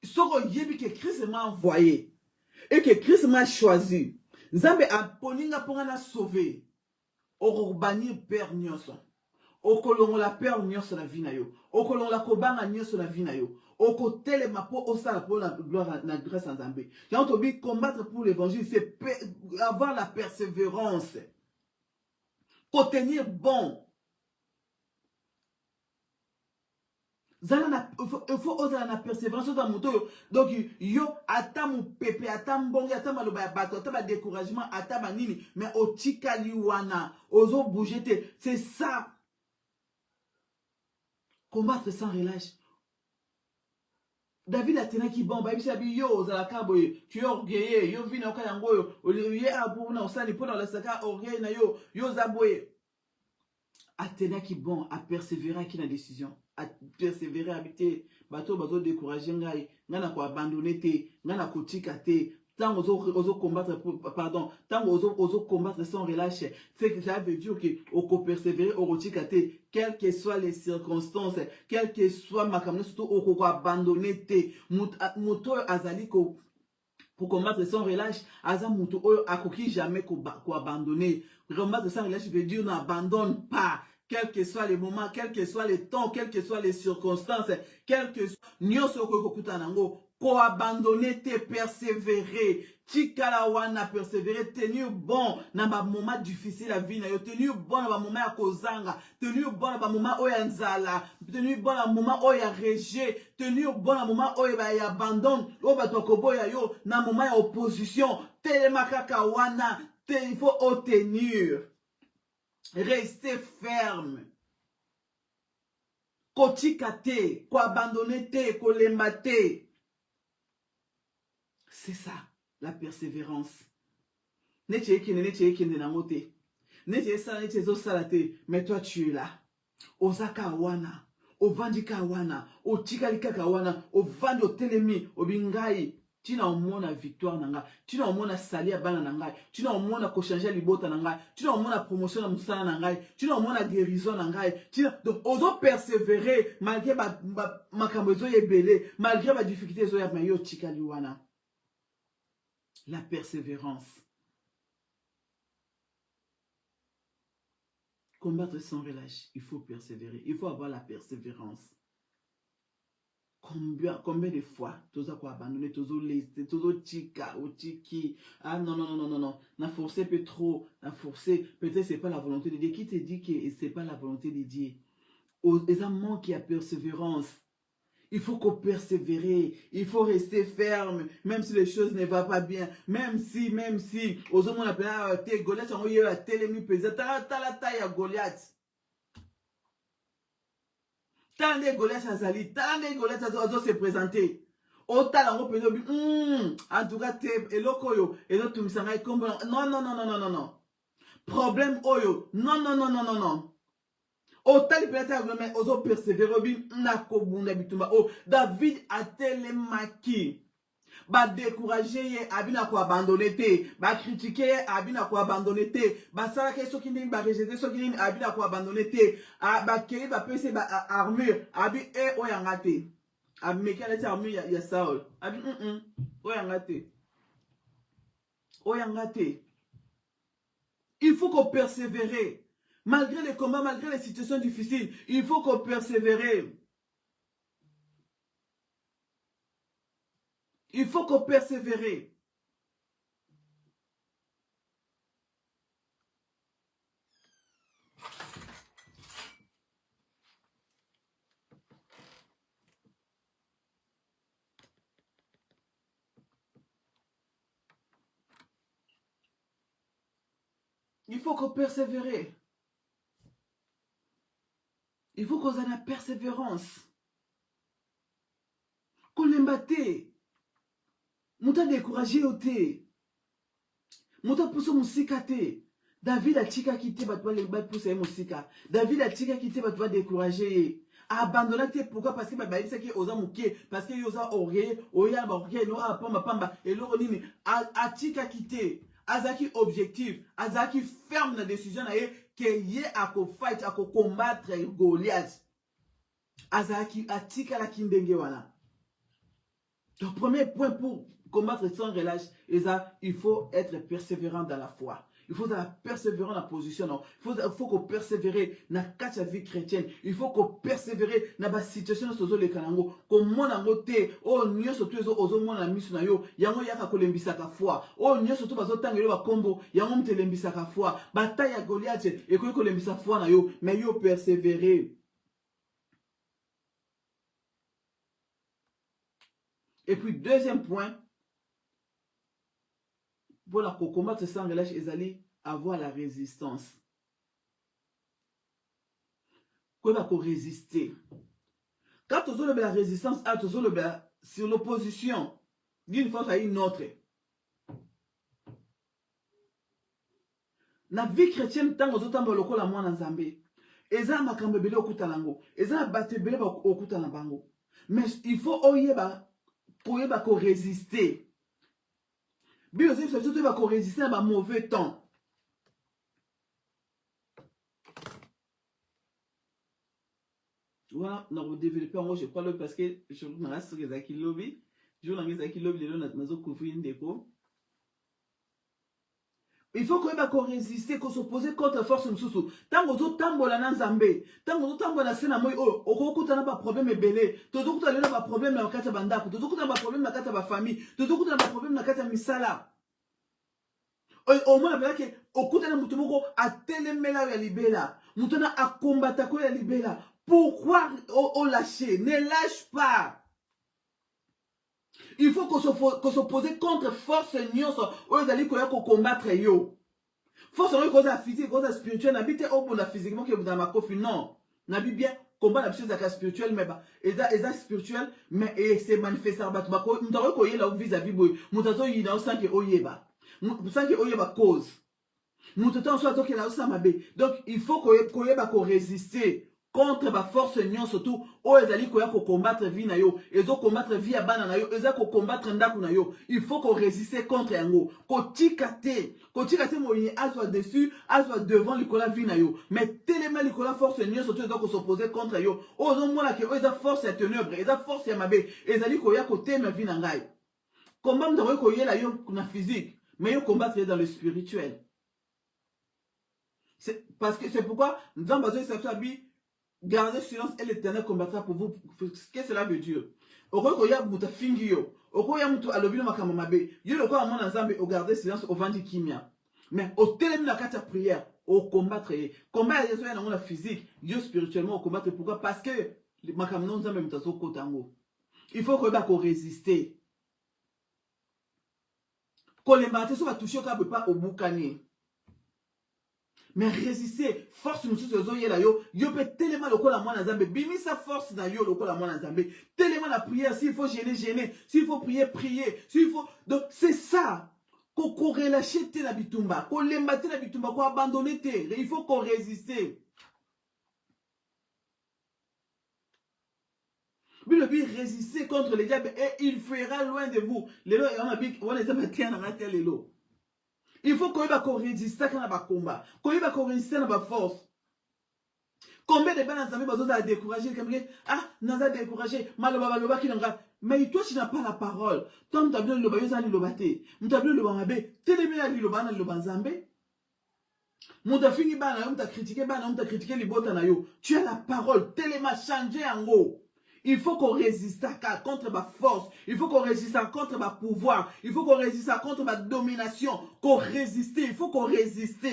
Soko yebi que Christ m'a envoyé. Et que Christ m'a choisi. Nzambe a poninga ponga na sauver. Orobani père nyonso. Okolongo la père nyonso la vie na yo. Okolongo la kobanga nyonso la vie na yo. au côté les mapo au sala pour la gloire na grâce en Zambé. Quand on dit combattre pour l'évangile, c'est avoir la persévérance. Pour tenir bon. Il faut oser la persévérance dans mon toyo. Donc, yo, ata mon pépé, ata mbongi, ata maloba bato, ata ma découragement, ata ma nini, mais au tikali wana, ozo bouger te. C'est ça. Combattre sans relâche. David a tenu qui bon, bah, il yo, zalaka boye, tu es orgueilleux, yo vina okayango yo, olivier abu na osani, pour la saka orgueil na yo, yo zaboye. A tenu qui bon, a persévérer qui na décision. A persévérer, habiter, bateau, bateau décourager, ngana ko abandonner te, ngana ko tika te, tant ozo combattre, pardon, tant ozo combattre sans relâche, c'est que ça veut dire que on persévérer, on tika te, quelles que soient les circonstances, quelles que soient ma caméra, surtout on abandonner te, muto azali ko pour combattre sans relâche, aza muto oyo akoki jamais ko abandonner. Combattre sans relâche veut dire n'abandonne pas. Quels que soient les moments, quels que soient les temps, quelles que soient les circonstances, quels que soient nyonso kokuta nango, ko abandonner te persévérer. Tikala wana persévérer, tenir bon na ba moment difficile la vie na yo, tenir bon na ba moment ya kozanga, tenir bon na ba moment oya nzala, tenir bon na moment oya rejet, tenir bon na moment oya ba ya abandon, o ba to koboya yo na moment ya opposition, telema kaka wana, il faut obtenir. Restez ferme. Kotikate, ko abandonner te, ko lembate. C'est ça, la persévérance. Neche ekende na mote. Neche zo salate, mais toi tu es là. Ozaka wana, ovandika wana, otikalika wana, ovandi otelemi, obingai. Tu n'as pas victoire nanga, tu n'as pas sali à bana nanga, tu n'as pas changer libota nanga, tu n'as pas promotion na musala nanga, tu n'as pas guérison nanga. Donc ozo persévérer malgré ma kambezo yebele, malgré ma difficulté zo ya mayo tikali wana. La persévérance. Combattre sans relâche, il faut persévérer, il faut avoir la persévérance. Combien de fois tu as abandonné, tu as laissé, tu as tika, tiki. Ah non, n'a forcé peut trop, n'a forcé. Peut-être c'est pas la volonté de Dieu. Qui te dit que c'est pas la volonté de Dieu? Les amants qui a persévérance. Il faut qu'on persévère, il faut rester ferme, même si les choses ne vont pas bien, même si, aux hommes on appelle tes Goliath, on y a télémi pesé, t'as la taille à Goliath. Tant de Goliath azali, tant de Goliath azo se présenter. Otala ngo pezo bi en tout cas te eloko yo elo tumisanga kombo non. Problème oyo. Non. Otali peut-être mais ozo persévérer bi nako bunda bitumba. Oh David a telemaki. Ba décourager ye abina ko abandonner te, ba critiquer abina ko abandonner te, ba sala ke soki ndimi ba rejeter soki ndimi abina ko abandonner te, ba kei ba pese ba armure abi oyanga te. Abi mekala ta armure ya Saul. Abi oyanga te. Oyanga te. Il faut qu'on persévère. Malgré les combats, malgré les situations difficiles, il faut qu'on persévère. Il faut qu'on persévère. Il faut qu'on persévère. Il faut qu'on ait la persévérance. Qu'on l'embate. Mouta découragé au thé. Mouta pousse musika thé. David a tika quitté batwa les bat pousse musika. David a tika quitté batwa découragé. Abandonner thé pourquoi parce que babaï c'est qui osa mouké parce que yosa orgueil oya ba orgueil no a pamba et l'oro nini a tika quitté. Azaki objectif, azaki ferme la décision na ye que ye a ko fight a ko combattre Goliath. Azaki atika la kindenge wana. Donc premier point pour combattre sans relâche, il faut être persévérant dans la foi. Il faut persévérer dans la position. Il faut qu'on persévère dans la vie chrétienne. Il faut qu'on persévère dans la situation de les kanango. Comme mon angote, oh nyo surtout ozo mon ami sur nayo. Yango yaka kolembisaka foi. Oh nyo surtout bazo tangelo ba kombo. Yango mtelembisaka foi. Bataille à Goliath et ko kolembisa foi nayo. Mais yo persévérer. Et puis deuxième point. Pour la combattre sans relâche, ils allaient avoir la résistance. Qu'on va résister. Quand tu as la résistance, tu as sur l'opposition d'une force à une autre. La vie chrétienne, tant que tu as la moi dans Zambé, ils ont makambe belé okuta lango, ils ont battu belé okuta na bango. Mais il faut pour résister. Bien aussi, ça va résister à un mauvais temps. Voilà, on va développer en moi, je crois, parce que je ne sais pas si c'est qui lobby. Je ne sais pas qui lobby, il faut qu'on résister, qu'on s'oppose contre force nous. Tant que vous tambola dans Zambé, tant que vous tambola sena moi, au coup t'as pas problème belé, tout le monde a pas problème dans kata bandako, tout le monde a pas problème dans kata famille, tout le monde a pas problème dans kata misala. Au moins la que au coup t'as mutu moko a telemela ya libela, mutu na a combattre ko ya libela. Pourquoi lâcher? Ne lâche pas. Il faut qu'on s'oppose contre force nyonso oyo ezali koya ko combattre yo. Force oyo koza physique, koza spirituel, n'habite au bon physiquement que dans ma coffre non. N'habite bien combat la chose à spirituel mais ba eza spirituel mais c'est manifestar bat ba ko ndaro ko yela vis-à-vis boy. Mutazo yina o sanke oyeba. Sanke oyeba cause. Mutazo so atoke la osamabe. Donc il faut ko yeba ko résister contre la force nyonso surtout o ezali koya ko combattre vie na yo ezo combattre vie ya bana na yo eza ko combattre ndaku na yo il faut qu'on résister contre yango ko tikate moyi azwa dessus azwa devant likola vie na yo mais tellement likola force nyonso surtout ezo ko s'opposer contre yo ozo mona ke eza force ya ténèbre eza force ya mabe ezali koya ko tema vie na ngai combat mdako ko yela yo na physique mais yo combattre dans le spirituel c'est parce que c'est pourquoi nous avons besoin de savoir gardez silence et l'Éternel combattra pour vous. Qu'est-ce que cela veut dire? Oko ya muta fingio. Oko ya mutu alobino makamamabe. Yo loko amona nzambe o garder silence au vandi kimia. Mais au telemi la carte prière, au combattre. Combat ya soya na physique, yo spirituellement au combattre. Pourquoi? Parce que makamno nzambe mutaso kotango. Il faut que ko résister. Ko le maté so va toucher ka pas au boukani. Mais résister, force nous sur là yo peut tellement le la moi Zambé, bimi sa force na yo le la moi Zambé, tellement la prière, s'il faut gêner, s'il faut prier, s'il faut. Donc c'est ça. Qu'on relâche la bitumba, qu'on l'embate la bitumba, qu'on abandonne il faut qu'on résiste. Mais le but résister contre les diables et il fuira loin de vous. Les lois, on les a battus dans la tête les lots. Il faut qu'on résiste à la combat, qu'on résiste à la force. Combien de gens ont découragé, ah, nous avons découragé, malheureusement, mais toi tu n'as pas la parole. Toi tu as bien le bayosa ni lobate, tu as bien le bamabé, télémina ni lobana ni lobanzambe. Mon ta fini bana, on t'a critiqué les bottes na yo. Tu as la parole, téléma changé en haut. Il faut qu'on résiste contre ma force. Il faut qu'on résiste contre ma pouvoir. Il faut qu'on résiste contre ma domination. Qu'on résiste. Il faut qu'on résiste.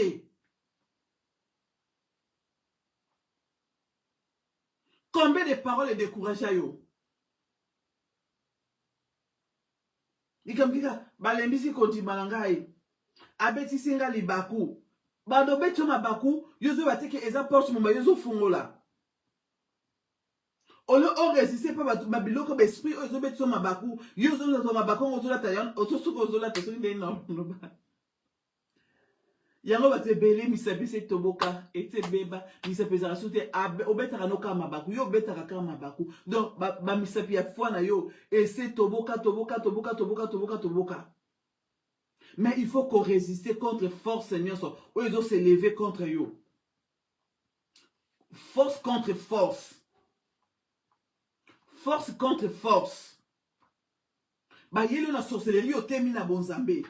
Combien de paroles est découragé à yo? Ikamkika, balembisi konti malangai. Abeti singa libaku. Bado beto mabaku, yozo bateke eza porte mumba yozo fungola. Olo o résister pas ma biloko esprit ozo beto mabaku, yozo na mabaku ozo la tayon, ozo suko ozo la tayon de non. Yango bate belé misabise toboka ete beba misapezara soute obetaka no kama mabaku yo betaka kama mabaku. Donc ba misapi ya foi na yo et c'est toboka. Mais il faut qu'on résiste contre force Seigneur so ou ils ont s'élever contre yo. Force contre force. Force contre force. Ba yelo na sorcellerie o temi na bonzambe.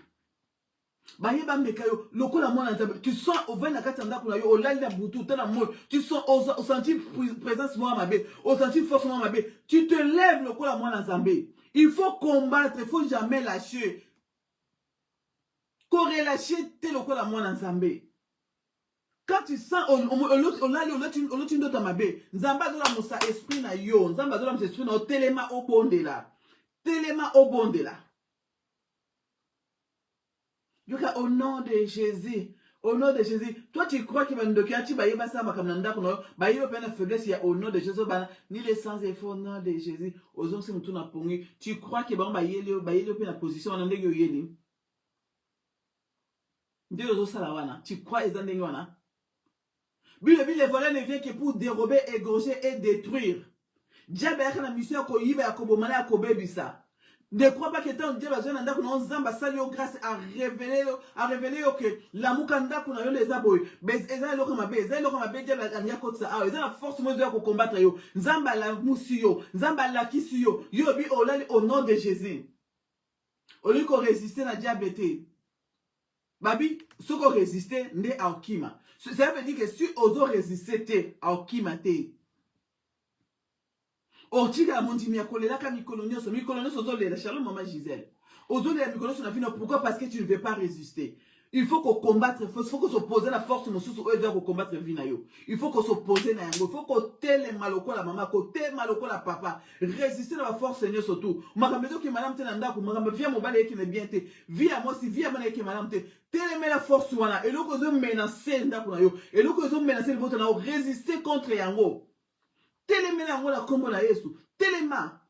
Bayeba mekayo lokola mwana nzambe tu sens au vin na katanda kuna yo olali na butu tana mo tu sens au sentir présence moi mabe au sentir force moi mabe tu te lèves lokola mwana nzambe. Il faut combattre, il faut jamais lâcher. Corrélâcher te lokola mwana nzambe. Quand tu sens olati ndota mabe nzambe azola mosa esprit na yo nzambe azola mosa esprit na telema obondela au nom de Jésus. Au nom de Jésus. Toi, tu crois qu'il va nous donner un baïba ça, makamnanda, baïba peine faiblesse, il y a au nom de Jésus, ni les sans effort, au nom de Jésus. Aux hommes, c'est mon tour à pongi. Tu crois qu'il va baïba peine la position, on a des yoyeli. Dieu aux salawana. Tu crois, ils ont des yoyana. Les voleurs ne viennent que pour dérober, égorger et détruire. Diable a la mission à koyiba, à kobomana, à kobebisa. Ne crois pas que tant Dieu a besoin d'andako na nzamba sali yo grâce à révéler que l'amour kanda kuna yo les aboy mais eza lo kama be eza lo kama be Dieu la nya kotsa a eza la force mo zo ko combattre yo nzamba la musi yo nzamba la kisi yo yo bi olali au nom de Jésus au lieu qu'on résister na diabète babi ce qu'on résister ndé alkima ça veut dire que si ozo résister te alkima te Ortiga mondimi ya kolela ka mikolo nyonso ozolela Shalom maman Gisèle. Ozolela mikolo nyonso na vino pourquoi? Parce que tu ne veux pas résister. Il faut qu'on combattre, il faut qu'on s'oppose la force mosusu oyo doit combattre vina yo. Il faut qu'on s'oppose na yango, il faut qu'on tele maloko la maman, qu'on tele maloko la papa. Résister na force Seigneur surtout. Makambezo ki madame te na ndako, makambe via mobile ki ne bien te. Via moi si via mana ki madame te. Tele la force wana. Et loko zo menacer ndako na yo. Et loko zo menacer votre na résister contre yango. Téléma la combo la Yesu. Téléma.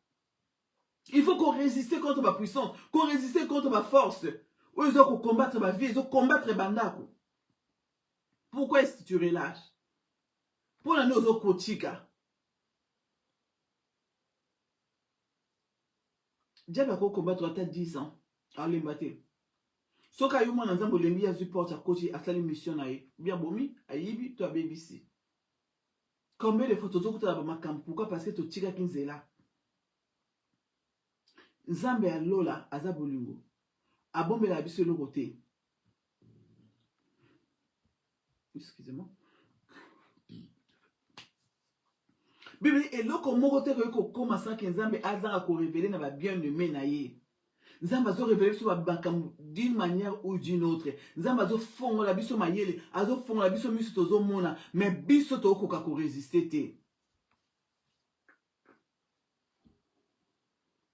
Il faut qu'on résiste contre ma puissance, qu'on résiste contre ma force. Ou ils ont combattre ma vie, ils ont combattre Bandako. Pourquoi est-ce que tu relâches? Pour la nozo kotika. Diable a combattre à 10 ans. À l'embaté. Soka yuma na nzambo lembi ya support à coach à sali mission na ye. Bien bomi, ayibi to BBC. Combien de photos tu as makambo? Pourquoi? Parce que tu tika kinzela. Nzambe ya lola aza bolingo. Abombe la biso le côté. Excusez-moi. Bibi eloko moko te ko koma sans que nzambe azanga ko révéler na ba bien-aimé na ye. Nzambe azo révéler sur ba d'une manière ou d'une autre. Nzambe azo fongola biso mayele, azo fongola biso miso tozo mona, mais biso to ko ka ko résister te.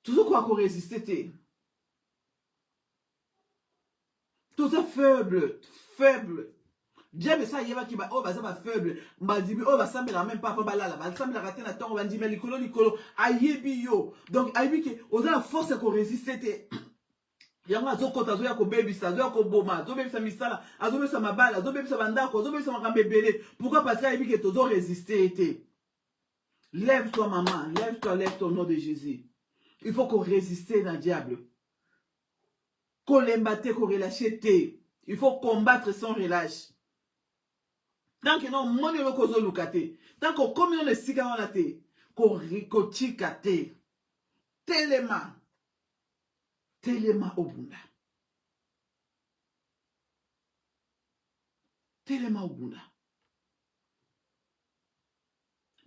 Toujours quoi qu'on résister te. Tout ça faible. Diable ça yeba ki ba o baza ba faible. Mba dibi o ba sambela même pas fa balala. Ba sambela raté na tongo ba ndima likolo ayebi yo. Donc ayebi ki oza la force qu'on résister te. Yanga azokota azoya kobebisa, azoya koboma, azobebisa misala, azobebisa mabala, azobebisa bandako, azobebisa makambe belé. Pourquoi? Parce qu'il y a que tozo résister. Lève-toi maman, lève-toi au nom de Jésus. Il faut qu'on résiste dans le diable. Qu'on l'embate, qu'on relâche. Il faut combattre sans relâche. Tant que non, mon nom kozo lukate. Tant qu'on comme on est sika on a te, qu'on chikate. Telema obunda. Telema obunda.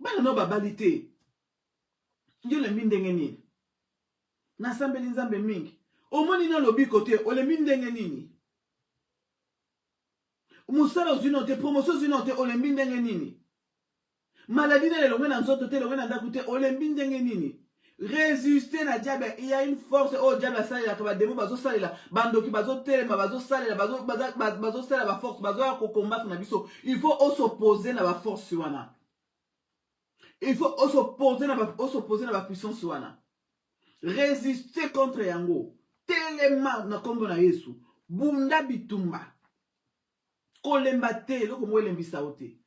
Bana no babalite. Yo le mindenge nini. Na sambeli nzambe mingi. Omoni na lobi kote, o le mindenge nini. Musala uzinote, promotion uzinote, o le mindenge nini. Maladie na lelongwe na nzoto te, lelongwe na ndakute, o le mindenge nini. Résister na diable, il y a une force au diable à salir, la démon bazo salir, bandoki bazo telema bazo salir, bazo salir la force, bazo ko combattre na biso. Il faut s'opposer na la force wana. Il faut s'opposer na la puissance wana. Résister contre yango. Telema na kombo na Yesu. Bunda bitumba. Kolemba te, loko mo elembisa ote.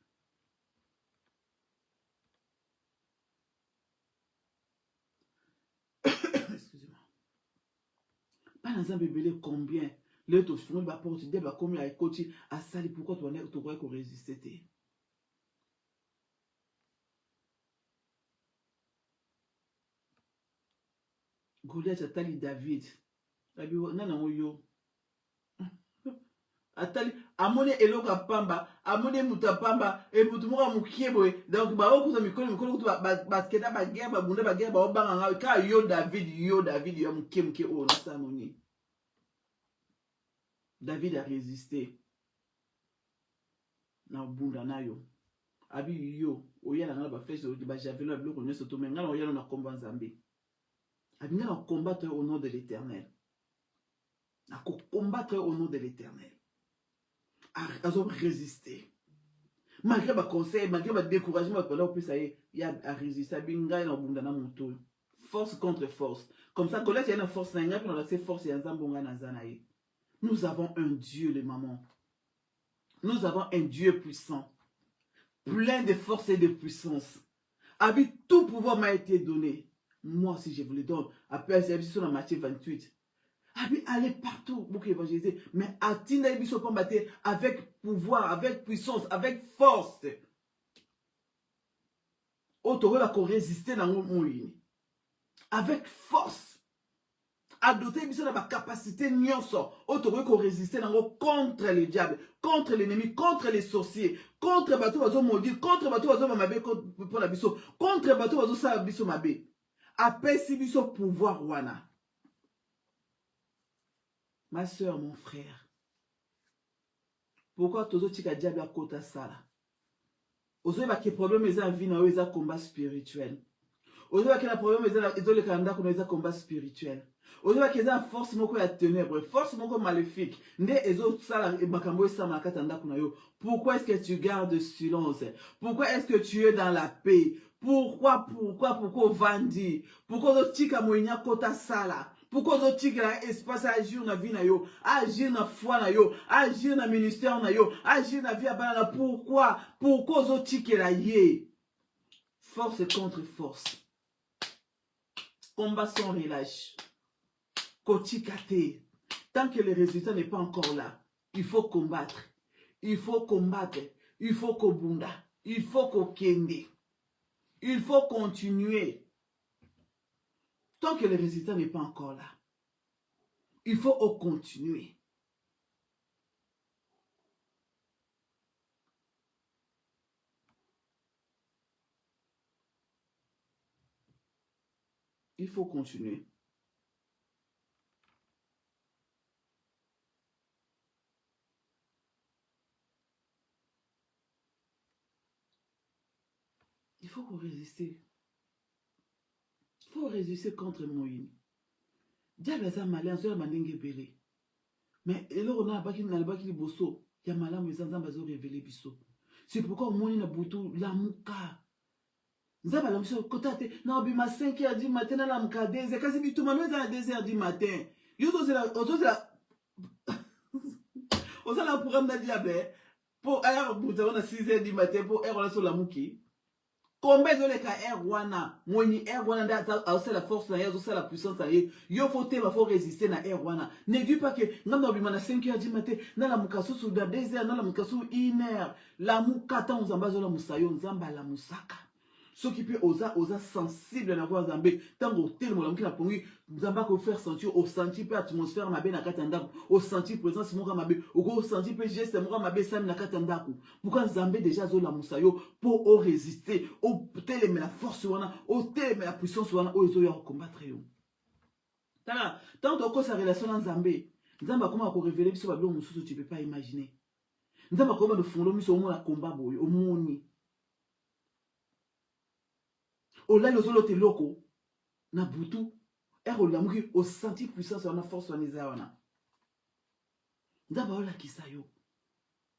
Excusez-moi. Pas dans un bébé combien le to fond ba porte de ba combien ay koti a sali pourquoi tu vas te croire qu'on résister. Goliath atali David. Nana yo. atali amone eloko apamba amone mutu apamba mutu moko amokie boye donc baokuta mikolo kutu bakenda bagere babunda bagere baobanga ngai ka yo David ya moke oyo nasala nini. David a résisté na bunda na yo abi yo oyala nga ba flèche de ba javelot biloko nyonso to mais nga na oyala na komba Nzambe abi nga na combattre au nom de l'Éternel na ko combattre au nom de l'Éternel azo résister malgré ba conseil malgré ba découragement ba pela opesa ye ya a résister abi nga na bunda na moto force contre force comme ça collège yana force na nga pona la force ya Nzambe nga na zana ye. Nous avons un Dieu les mamans, nous avons un Dieu puissant plein de force et de puissance. Abi tout pouvoir m'a été donné. Moi, si je vous le donne, après, c'est sur la Matthieu 28. Abi allez partout pour évangéliser. Mais atteindre avec pouvoir, avec puissance, avec force. Autoré va résister dans le monde. Avec force. Adopter la capacité nyonso autoré qu'on résister contre le diable, contre l'ennemi, contre les sorciers, contre bateau bazo maudit, contre bateau bazo mamabe pour la biso, contre bateau bazo sa biso mabe. Appelle si biso pouvoir wana. Ma soeur, mon frère, pourquoi tozo tika diable à kota sala? Ozo ba ke problème eza en vie na eza combat spirituel. Ozo ba ke na problème eza le kanda ko eza combat spirituel. Aujourd'hui, il y a une force ténèbre, force maléfique. Pourquoi est-ce que tu gardes silence? Pourquoi est-ce que tu es dans la paix? Pourquoi vandi? Pourquoi tu es kota sala? Pourquoi tu as espace à agir dans la vie, agir dans la foi, agir dans le ministère, agir dans la vie? Pourquoi tu es force contre force? Combat sans relâche. Tant que le résultat n'est pas encore là, il faut combattre. Il faut combattre. Il faut kobunda. Il faut kokende. Il faut continuer. Tant que le résultat n'est pas encore là, il faut continuer. Il faut continuer. Il faut résister. Il faut résister contre Moïse. Diable a malin, sur la manenge belé. Mais on a baki na baki bosso, ya malam les enfants bazo révéler biso. C'est pourquoi Moïse na butu la muka. Nzaba la mso kotate na obima 5h du matin na la muka 2h kasi bitu manu za 2h du matin. Yo to la oza la programme na diable pour air butu na 6h du matin pour air la sur la muki. Combien de les cas wana moni wana nda a la force na yazo la puissance na ye yo faut te va faut résister na wana ne dis pas que ngam obima na 5h du matin na la mukasu sur 2h na la mukasu 1h la mukata nzambazo la musayo nzamba la musaka. Ceux qui peuvent osa sensible na voix Nzambe tango tellement la mukina pongi Nzamba ko faire sentir au sentir pe atmosphère mabe na katanda au sentir présence moka mabe au sentir pe geste moka mabe sam na katanda ku pourquoi Nzambe déjà zo la musayo pour au résister au tellement la force wana au tellement la puissance wana o zo ya combattre yo tala tant que sa relation na Nzambe Nzamba comment ko révéler biso bablo mususu tu peux pas imaginer Nzamba comment de fondlo miso au mona combat boyo au moni Ola lozolo te loko na butu la muki o senti puissance wana force wana eza wana ndaba ola kisayo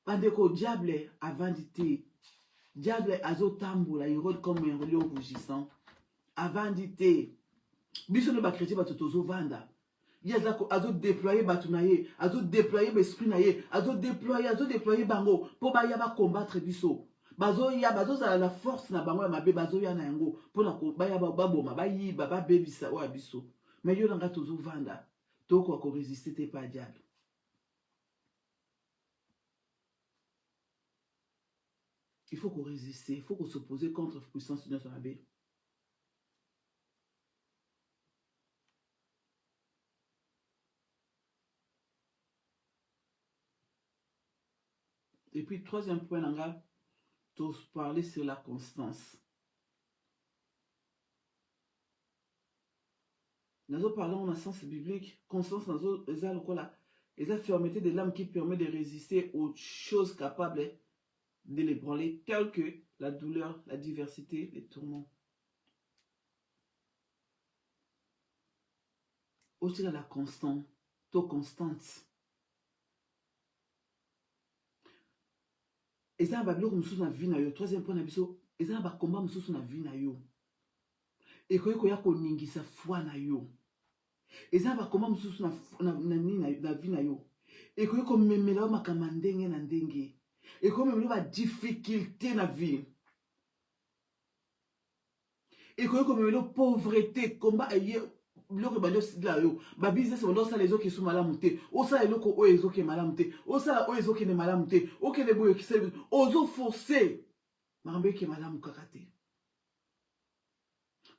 bandeko diable avandité diable azotambola irode comme un relais rougissant avandité biso ne ba chrétien ba tozo vanda yaza ko azo déployer batu na ye azo déployer l'esprit na ye azo déployer bango po ba ya ba combattre biso bazo za la force na bango ya mabe bazo ya na yango pona ko baya baboma bayi baba bebisa o abiso mais yo nanga tozo vanda toko ko résister te pas diable. Il faut qu'on résiste, il faut qu'on s'oppose contre puissance de notre mabe. puis troisième point nanga to parler sur la constance. Nazo parlons en sens biblique, constance nazo eza lokola eza fermeté de l'âme qui permet de résister aux choses capables de l'ébranler, telles que la douleur, la diversité, les tourments. Aussi la constante, to constante. Eza ba biloko mususu na vie na yo. Troisième point na biso, eza ba combat mususu na vie na yo. Ekoki koya koningisa foi na yo. Eza ba combat mususu na vie na yo. Ekoki komemela makambo ndenge na ndenge. Ekoki komemela ba difficulté na vie. Ekoki komemela pauvreté, combat aye biloko bando sidla yo. Ba business bando sa les oki sou malamu te. Osa eloko o ezoki malamu te. Osa o ezoki ne malamu te. Oke le boyo ki se ozo forcer. Marambe ki malamu kakate.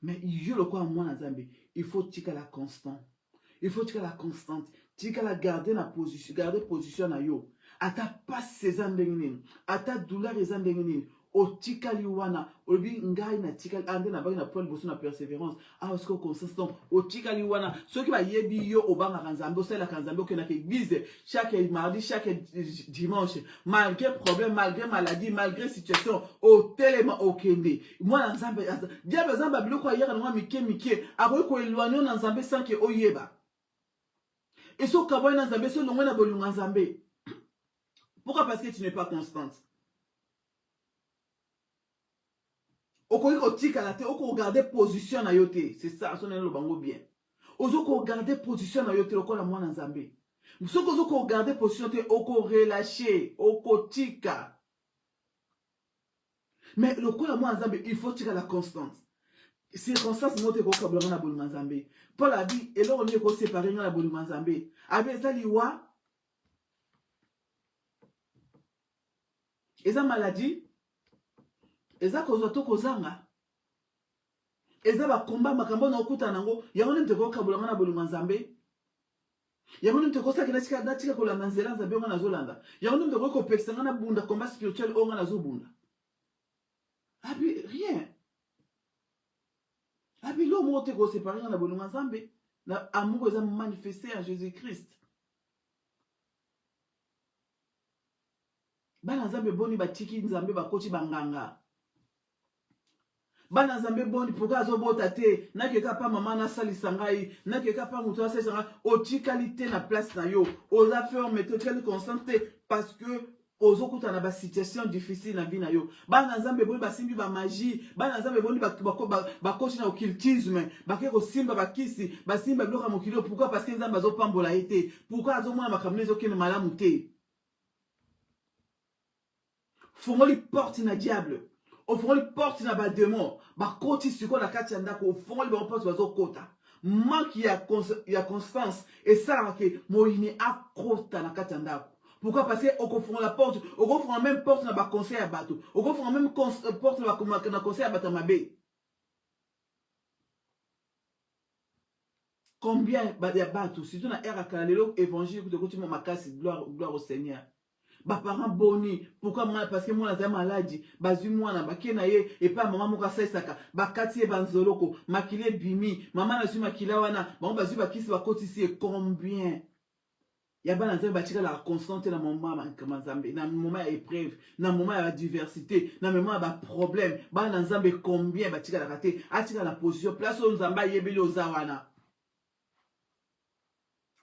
Mais yo le quoi moi na Zambie, il faut tika la constante. Il faut tika la constante. Tika la garder na position, garder position na yo. Ata pas ces andengini. Ata douleur les andengini. O tika liwana. Obi ngai na tika ande na bagi na Paul bosso na persévérance. Ah est-ce que consistant. O tika liwana. Ceux qui va yebi yo obanga kanzambe, c'est la kanzambe que na église chaque mardi, chaque dimanche. Malgré problème, malgré maladie, malgré situation, au téléma au kende. Moi na nzambe, diable nzambe biloko yera na mike. Akoyi ko éloigner na nzambe sans que oyeba. Et ce kaboy na nzambe so longwe na bolunga nzambe. Pourquoi? Parce que tu n'es pas constante. Okoki kotika la te, oko garder position na yote. C'est ça, son le bango bien. Ozoko garder position na yote lokola mwana nzambe. Soko ozoko garder position te, oko relâcher, oko tika. Mais lokola mwana nzambe, il faut tika la constance. Circonstance mote ko kabla na boluma nzambe. Paul a dit, et là on est ko séparer na boluma nzambe. Abe ezali wa eza maladie. Eza kozwa to kozanga. Eza ba komba makambo na okuta nango. Yango nte ko kabulanga na boluma nzambe. Yango nte ko sakina tika datika ko la nzela nzambe nga nazolanda. Yango nte ko pekisanga na bunda combat spirituel onga nazobunda. Abi rien. Abi lo mo te ko séparer na boluma nzambe. Na amour eza manifesté en Jésus-Christ. Bana nzambe boni batiki nzambe bakoti banganga. Bana nzambe boni pourquoi azobota te nakeka pa mama na salisa ngai nakeka pa muto asalisa ngai otikalité na place na yo oza ferme te otikali constante parce que ozokuta na ba situation difficile na vie na yo. Bana nzambe boni basimbi ba magie, bana nzambe boni bakoti na occultisme, bakeko simba bakisi, basimba biloko mokilo. Pourquoi? Parce que nzambe azopambola ete. Pourquoi azomona makambo ezokende malamu te? Fongoli porte na diable. Au fond, les portes na ba démon. Ba koti siko na kati ndako. Au fond, les portes bazo kota. Manque ya constance. Et ça, que moine a kota na kati ndako. Pourquoi? Parce que au fond la porte, au fond la même porte na ba conseil à bateau. Au fond la même porte na conseil à bateau mabe. Combien ya bateau? Si tu na era kalelo évangile de côté makasi gloire au Seigneur. Ba parents boni pourquoi moi parce que moi na maladie bazui mwana bakena ye et pas maman moka saisaka bakati e banzoloko makile bimi maman na zuma makila wana bango bazui bakisi bakotisi e combien ya bana nzambe batika la constante na moment nzambe na moment ya épreuve na moment ya diversité na moment ya ba problème bana nzambe combien batika la kate atika la position place o nzamba yebeli oza wana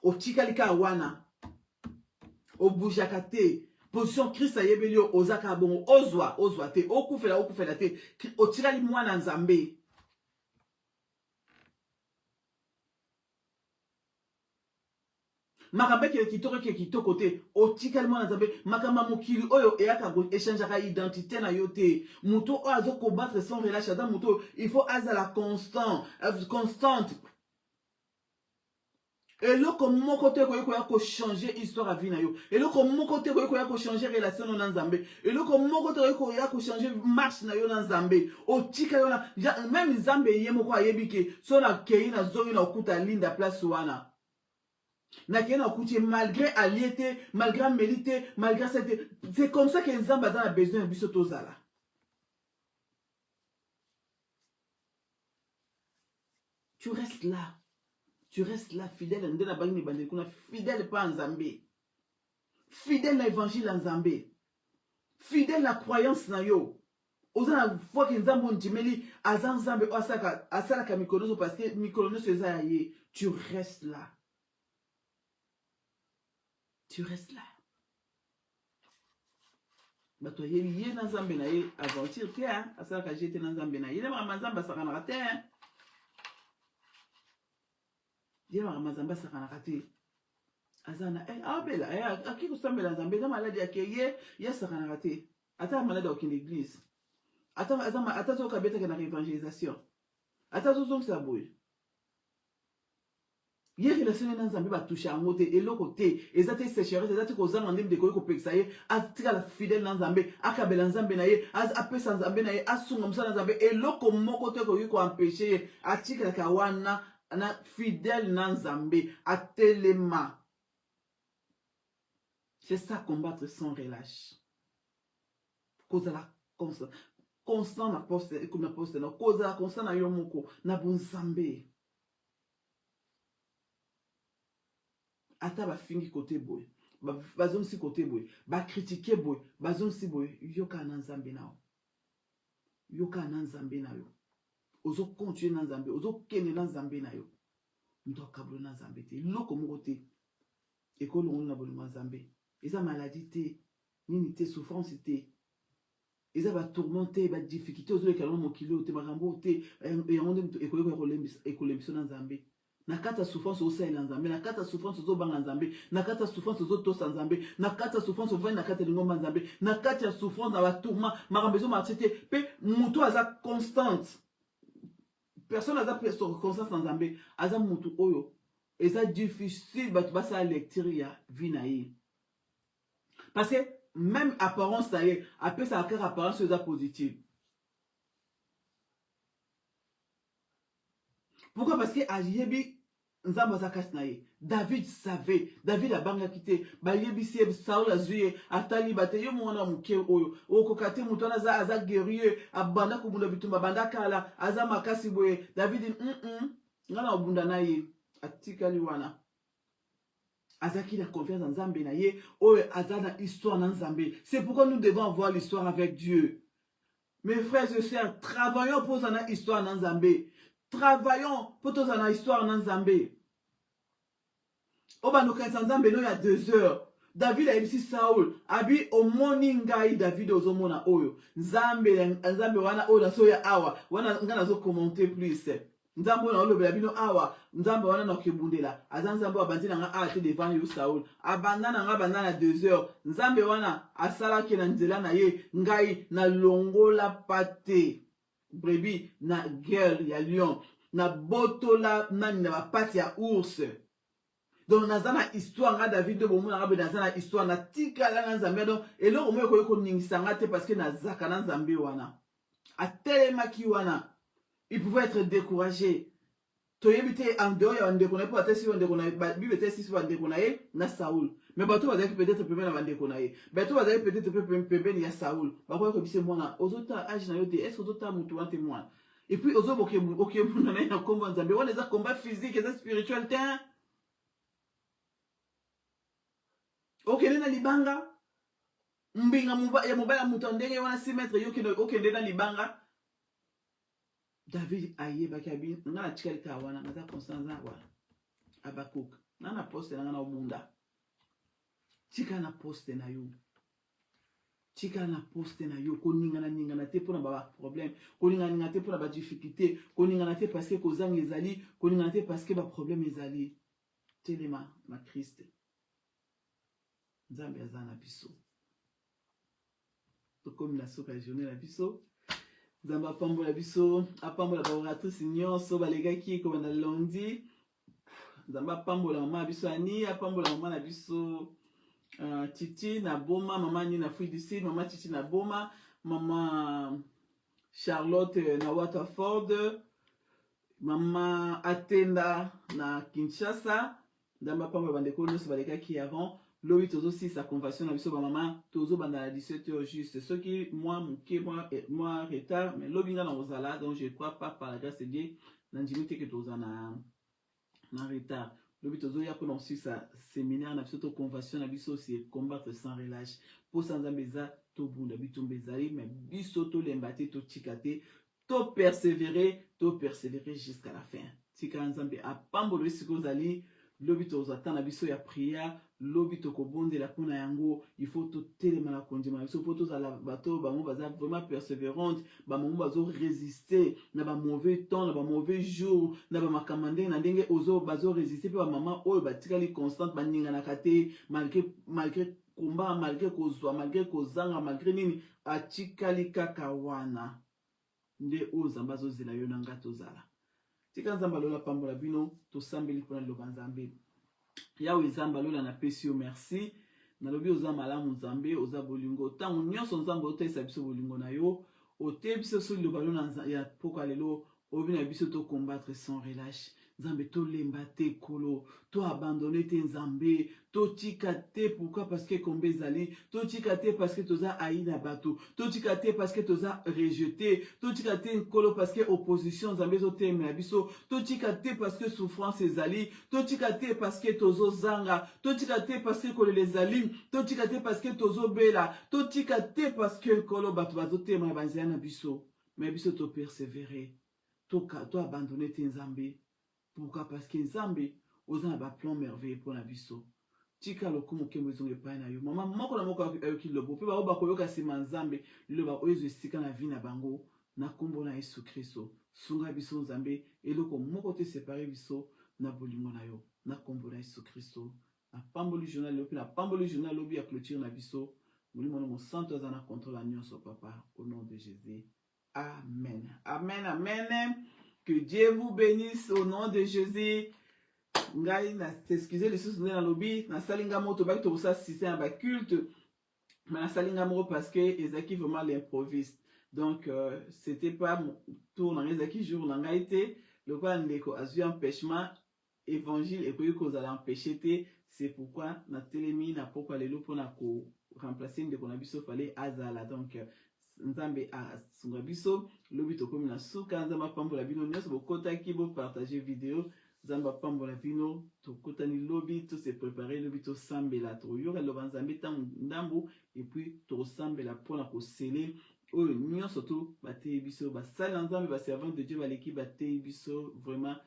otika lika wana obujaka te position Christ ayebelio ozaka bongo ozwa te okufela te otirali mwana nzambe makambe ke kitoko te otikali mwana nzambe makamba mokili oyo eyaka go échangeaka identité na yo te muto o azo combattre sans relâche dans muto il faut azala constante. Et là, comme mon côté, il changer l'histoire à vie. Et là, comme mon côté, il changer relation dans Zambé. Et là, comme mon côté, il changer marche dans Zambé. Au tika même Zambé, il y a quoi yebike. Son a kei na zori na okuta linda place wana. Malgré aliété, malgré mérité, malgré cette... C'est comme ça que Nzamba a besoin de bisotozala. Tu restes là. Tu restes là, fidèle. Fidèle pas en Zambé. Fidèle à l'évangile en Zambé. Fidèle à la croyance na yo. Oza fois que Nzambo Ndimeli azan Zambé asala ka mikoloso parce que mikoloso eza ye. Tu restes là. Tu restes là. Bato ye na Nzambe na ye aventure te hein asala ka jete na Nzambe na ye. Le ma Nzamba sakana te hein. Ye ma Nzamba sakana te. Azana abela aki kusambela Nzambe na maladi yake ye sakana te. Ata maladi au l'église. Ata zo kabeta na évangélisation. Ata zo zo saboy. Ye relation na Nzambe ba toucher en moté et l'autre côté ezate sécheresse ezate ko zanga ndem de ko pekisa ye atika la fidèle na Nzambe akabela Nzambe na ye apesa Nzambe na ye asunga msala Nzambe et l'autre moko te ko empêcher atika ka wana na fidèle na Nzambe atelema. C'est ça combattre sans relâche. Cause la constant na poste comme na poste na cause la constant na yo moko na bonzambe. Ata ba fingi côté boy. Ba zone si côté boy. Ba critiquer boy. Ba zone si boy. Yoka na Nzambe na yo. Yoka na Nzambe na yo. Ozo continuer na Nzambe. Ozo kene na Nzambe na yo. Mto kablo na Nzambe te. Loko moko te. Ekolo ngona bolimo Nzambe. Eza maladie te. Nini te souffrance te. Eza ba tourmenté, ba difficulté ozo ekalo mokilo te makambo te. Et on dem ekolembiso na Nzambe. Nakata souffrance au sein Nzambe, nakata souffrance au banga Nzambe, nakata souffrance au tosa Nzambe, nakata souffrance au vin nakata lingomba Nzambe, nakata souffrance na batuma, makambezo matete, pe mutu aza constante. Personne aza constante Nzambe, aza mutu oyo. Eza difficile basa lecture ya vie na ye. Parce que même apparence na ye, après ça a apparence eza positive. Pourquoi? Parce que ayebi Nzamba zakas na ye. David savait. David a banga kité. Ba yebi si Saul azuye. Atali bate yo mwana muke oyo. Okokate mutana aza guerrier. Abanda kubunda bitumba banda kala. Aza makasi boye. David ngana obunda na ye. Atikali wana. Azaki la confiance en Nzambe na ye. Oyo azana histoire na Nzambe. C'est pourquoi nous devons avoir l'histoire avec Dieu. Mes frères et sœurs, travaillons pour une histoire na Nzambe. Travaillons pour toute une histoire na Nzambe. Oba no kanisa Nzambe no ya 2 heures. David a ici Saul. Abi o morning guy David ozomona oyo. Nzambe wana oyo so ya awa. Wana ngana zo commenter plus. Nzambe wana olobe bino awa. Nzambe wana na kebundela. Azanzambe abandi na nga ate devant yo Saul. Abandana nga bandana 2 heures. Nzambe wana asala ke na nzela na ye ngai na longola pate. Brebi na gueule ya lion. Na botola nani na pate ya ours. Donc nazana histoire nga David de bomo na nazana histoire na tika la Nzambe donc et là au moins ko ningisanga te parce que nazaka na Nzambe wana atelema ki wana il pouvait être découragé to yebite en dehors ya ndeko na po atesi ndeko na bible tesi si ndeko na ye na Saoul mais bato bazaki peut-être pembeni na ndeko na ye bato bazaki peut-être pembeni ya Saoul bakoya ko bise mwana ozota age na yo te est-ce ozota mutu wa témoin et puis ozoboke muna na combat Nzambe wana za combat physique et spirituel te. Okende na libanga mbinga ya mobala mutu ndenge wana 6 mètres okende na libanga. David ayeba kabi ngana tikali ka wana ngaza Constance wana Abakuk nana poste na ngana obunda tika na poste na yo koningana te pona ba problème koningana te pona ba difficulté koningana te parce que kozanga ezali koningana te parce que ba problème ezali telema ma Christ. Nzambe azana biso. To comme la soka journée la biso. Nzamba pambola biso, apambola ba oratrice nyonso balegaki ko na lundi. Nzamba pambola mama biso ani, apambola mama na biso Titi na boma, mama ni na Fruit du Sud, mama Titi na boma, mama Charlotte na Waterford, mama Atenda na Kinshasa. Nzamba pamba bandeko nyonso balekaki avant. Lobi tozo si sa conversion na biso ba maman tozo banda à 17h juste. Ce qui moi muke moi retard mais lobi nga na ozala donc je crois pas par la grâce de Dieu nanjimite que toza na retard. Lobi tozo ya pour aussi sa séminaire na biso to conversion na biso c'est combattre sans relâche. Pour sans ambeza to bunda bitumbe zali mais biso to lembate to chikate to persévérer jusqu'à la fin. Tika nzambe apambolo siko zali lobi tozata na biso ya prière lobi tokobondela mpona yango il faut totelema na kondima na biso po tozala bato bango baza vraiment persévérante bamomo bazorésister na bamauvais temps na bamauvais jour na bamakambo ndenge na ndenge bazorésister mpe bamama oyo batikali constante baninganaka te malgré komba malgré kozwa malgré kozanga malgré nini atikali kaka wana nde oyo nzambe azozela yo na nga tozala. Tika nzambe alola pambola bino tosambeli mpona liloba nzambe yawe nzambe alola napesi yo merci nalobi oza malamu nzambe oza bolingo ntango nyonso nzambe otalisa biso bolingo na yo oteyi biso so liloba lelo ya pokwa lelo obi na biso tocombattre sans relâche nzambe tolemba te kolo toabandone te nzambe totika te pourquoi parce que kombe ezali totika te parce que toza ayi na bato totika te parce que toza rejeté totika te nkolo parce que opposition nzambe ezotemela biso totika te parce que souffrance ezali totika te parce que tozozanga totika te parce que kolelo ezali totika te parce que tozobela totika te parce que nkolo bato bazotemela banzela na biso mais biso topersévérer toabandone te nzambe. Pourquoi? Parce que Nzambe oza na ba plan merveilleux pour na biso. Tika lokumu kembo zonge pa na yo. Mama moko na moko ayoki lobo. Pe ba koyoka sima Nzambe loba oyo esika na vie na bango na kombo na Yesu Kristo. Sunga biso Nzambe eloko moko te séparer biso na bolingo na yo. Na kombo na Yesu Kristo. Na pamboli journal lobi na pamboli journal lobi ya clôture na biso. Molimo na santo aza na contrôle nyonso papa au nom de Jésus. Amen. Amen. Amen. Que Dieu vous bénisse au nom de Jésus. Ngai na t'excuser les sous na lobby na salinga moto ba to ça système ba culte mais na salinga mo parce que ezaki vraiment l'improviste. Donc c'était pas mon tour na ezaki jour na ngai été le quoi ndeko azu empêchement évangile et que cause à empêcher te c'est pourquoi na telemi na pourquoi lelo pona ko remplacer ndeko na biso fallait azala donc nzambe asunga biso lobi tokomi na suka nzamba pambola bino nyonso bokotaki bo partager vidéo nzamba pambola bino tokotani lobi to se préparer lobi to sambela toyoka loba nzambe tango ndambo et puis tosambela mpona kosele oyo nyonso to bateyi biso basali na nzambe baservant de Dieu baleki bateyi biso vraiment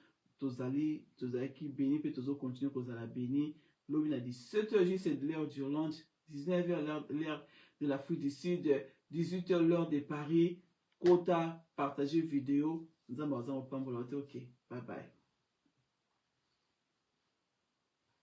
tozalaki béni mpe tozocontinue kozala béni lobi na 17h juste de l'heure d'Irlande 19h l'heure de l'Afrique du Sud 18h l'heure de Paris. Kota, partagez vidéo. Nous allons ok. Bye bye.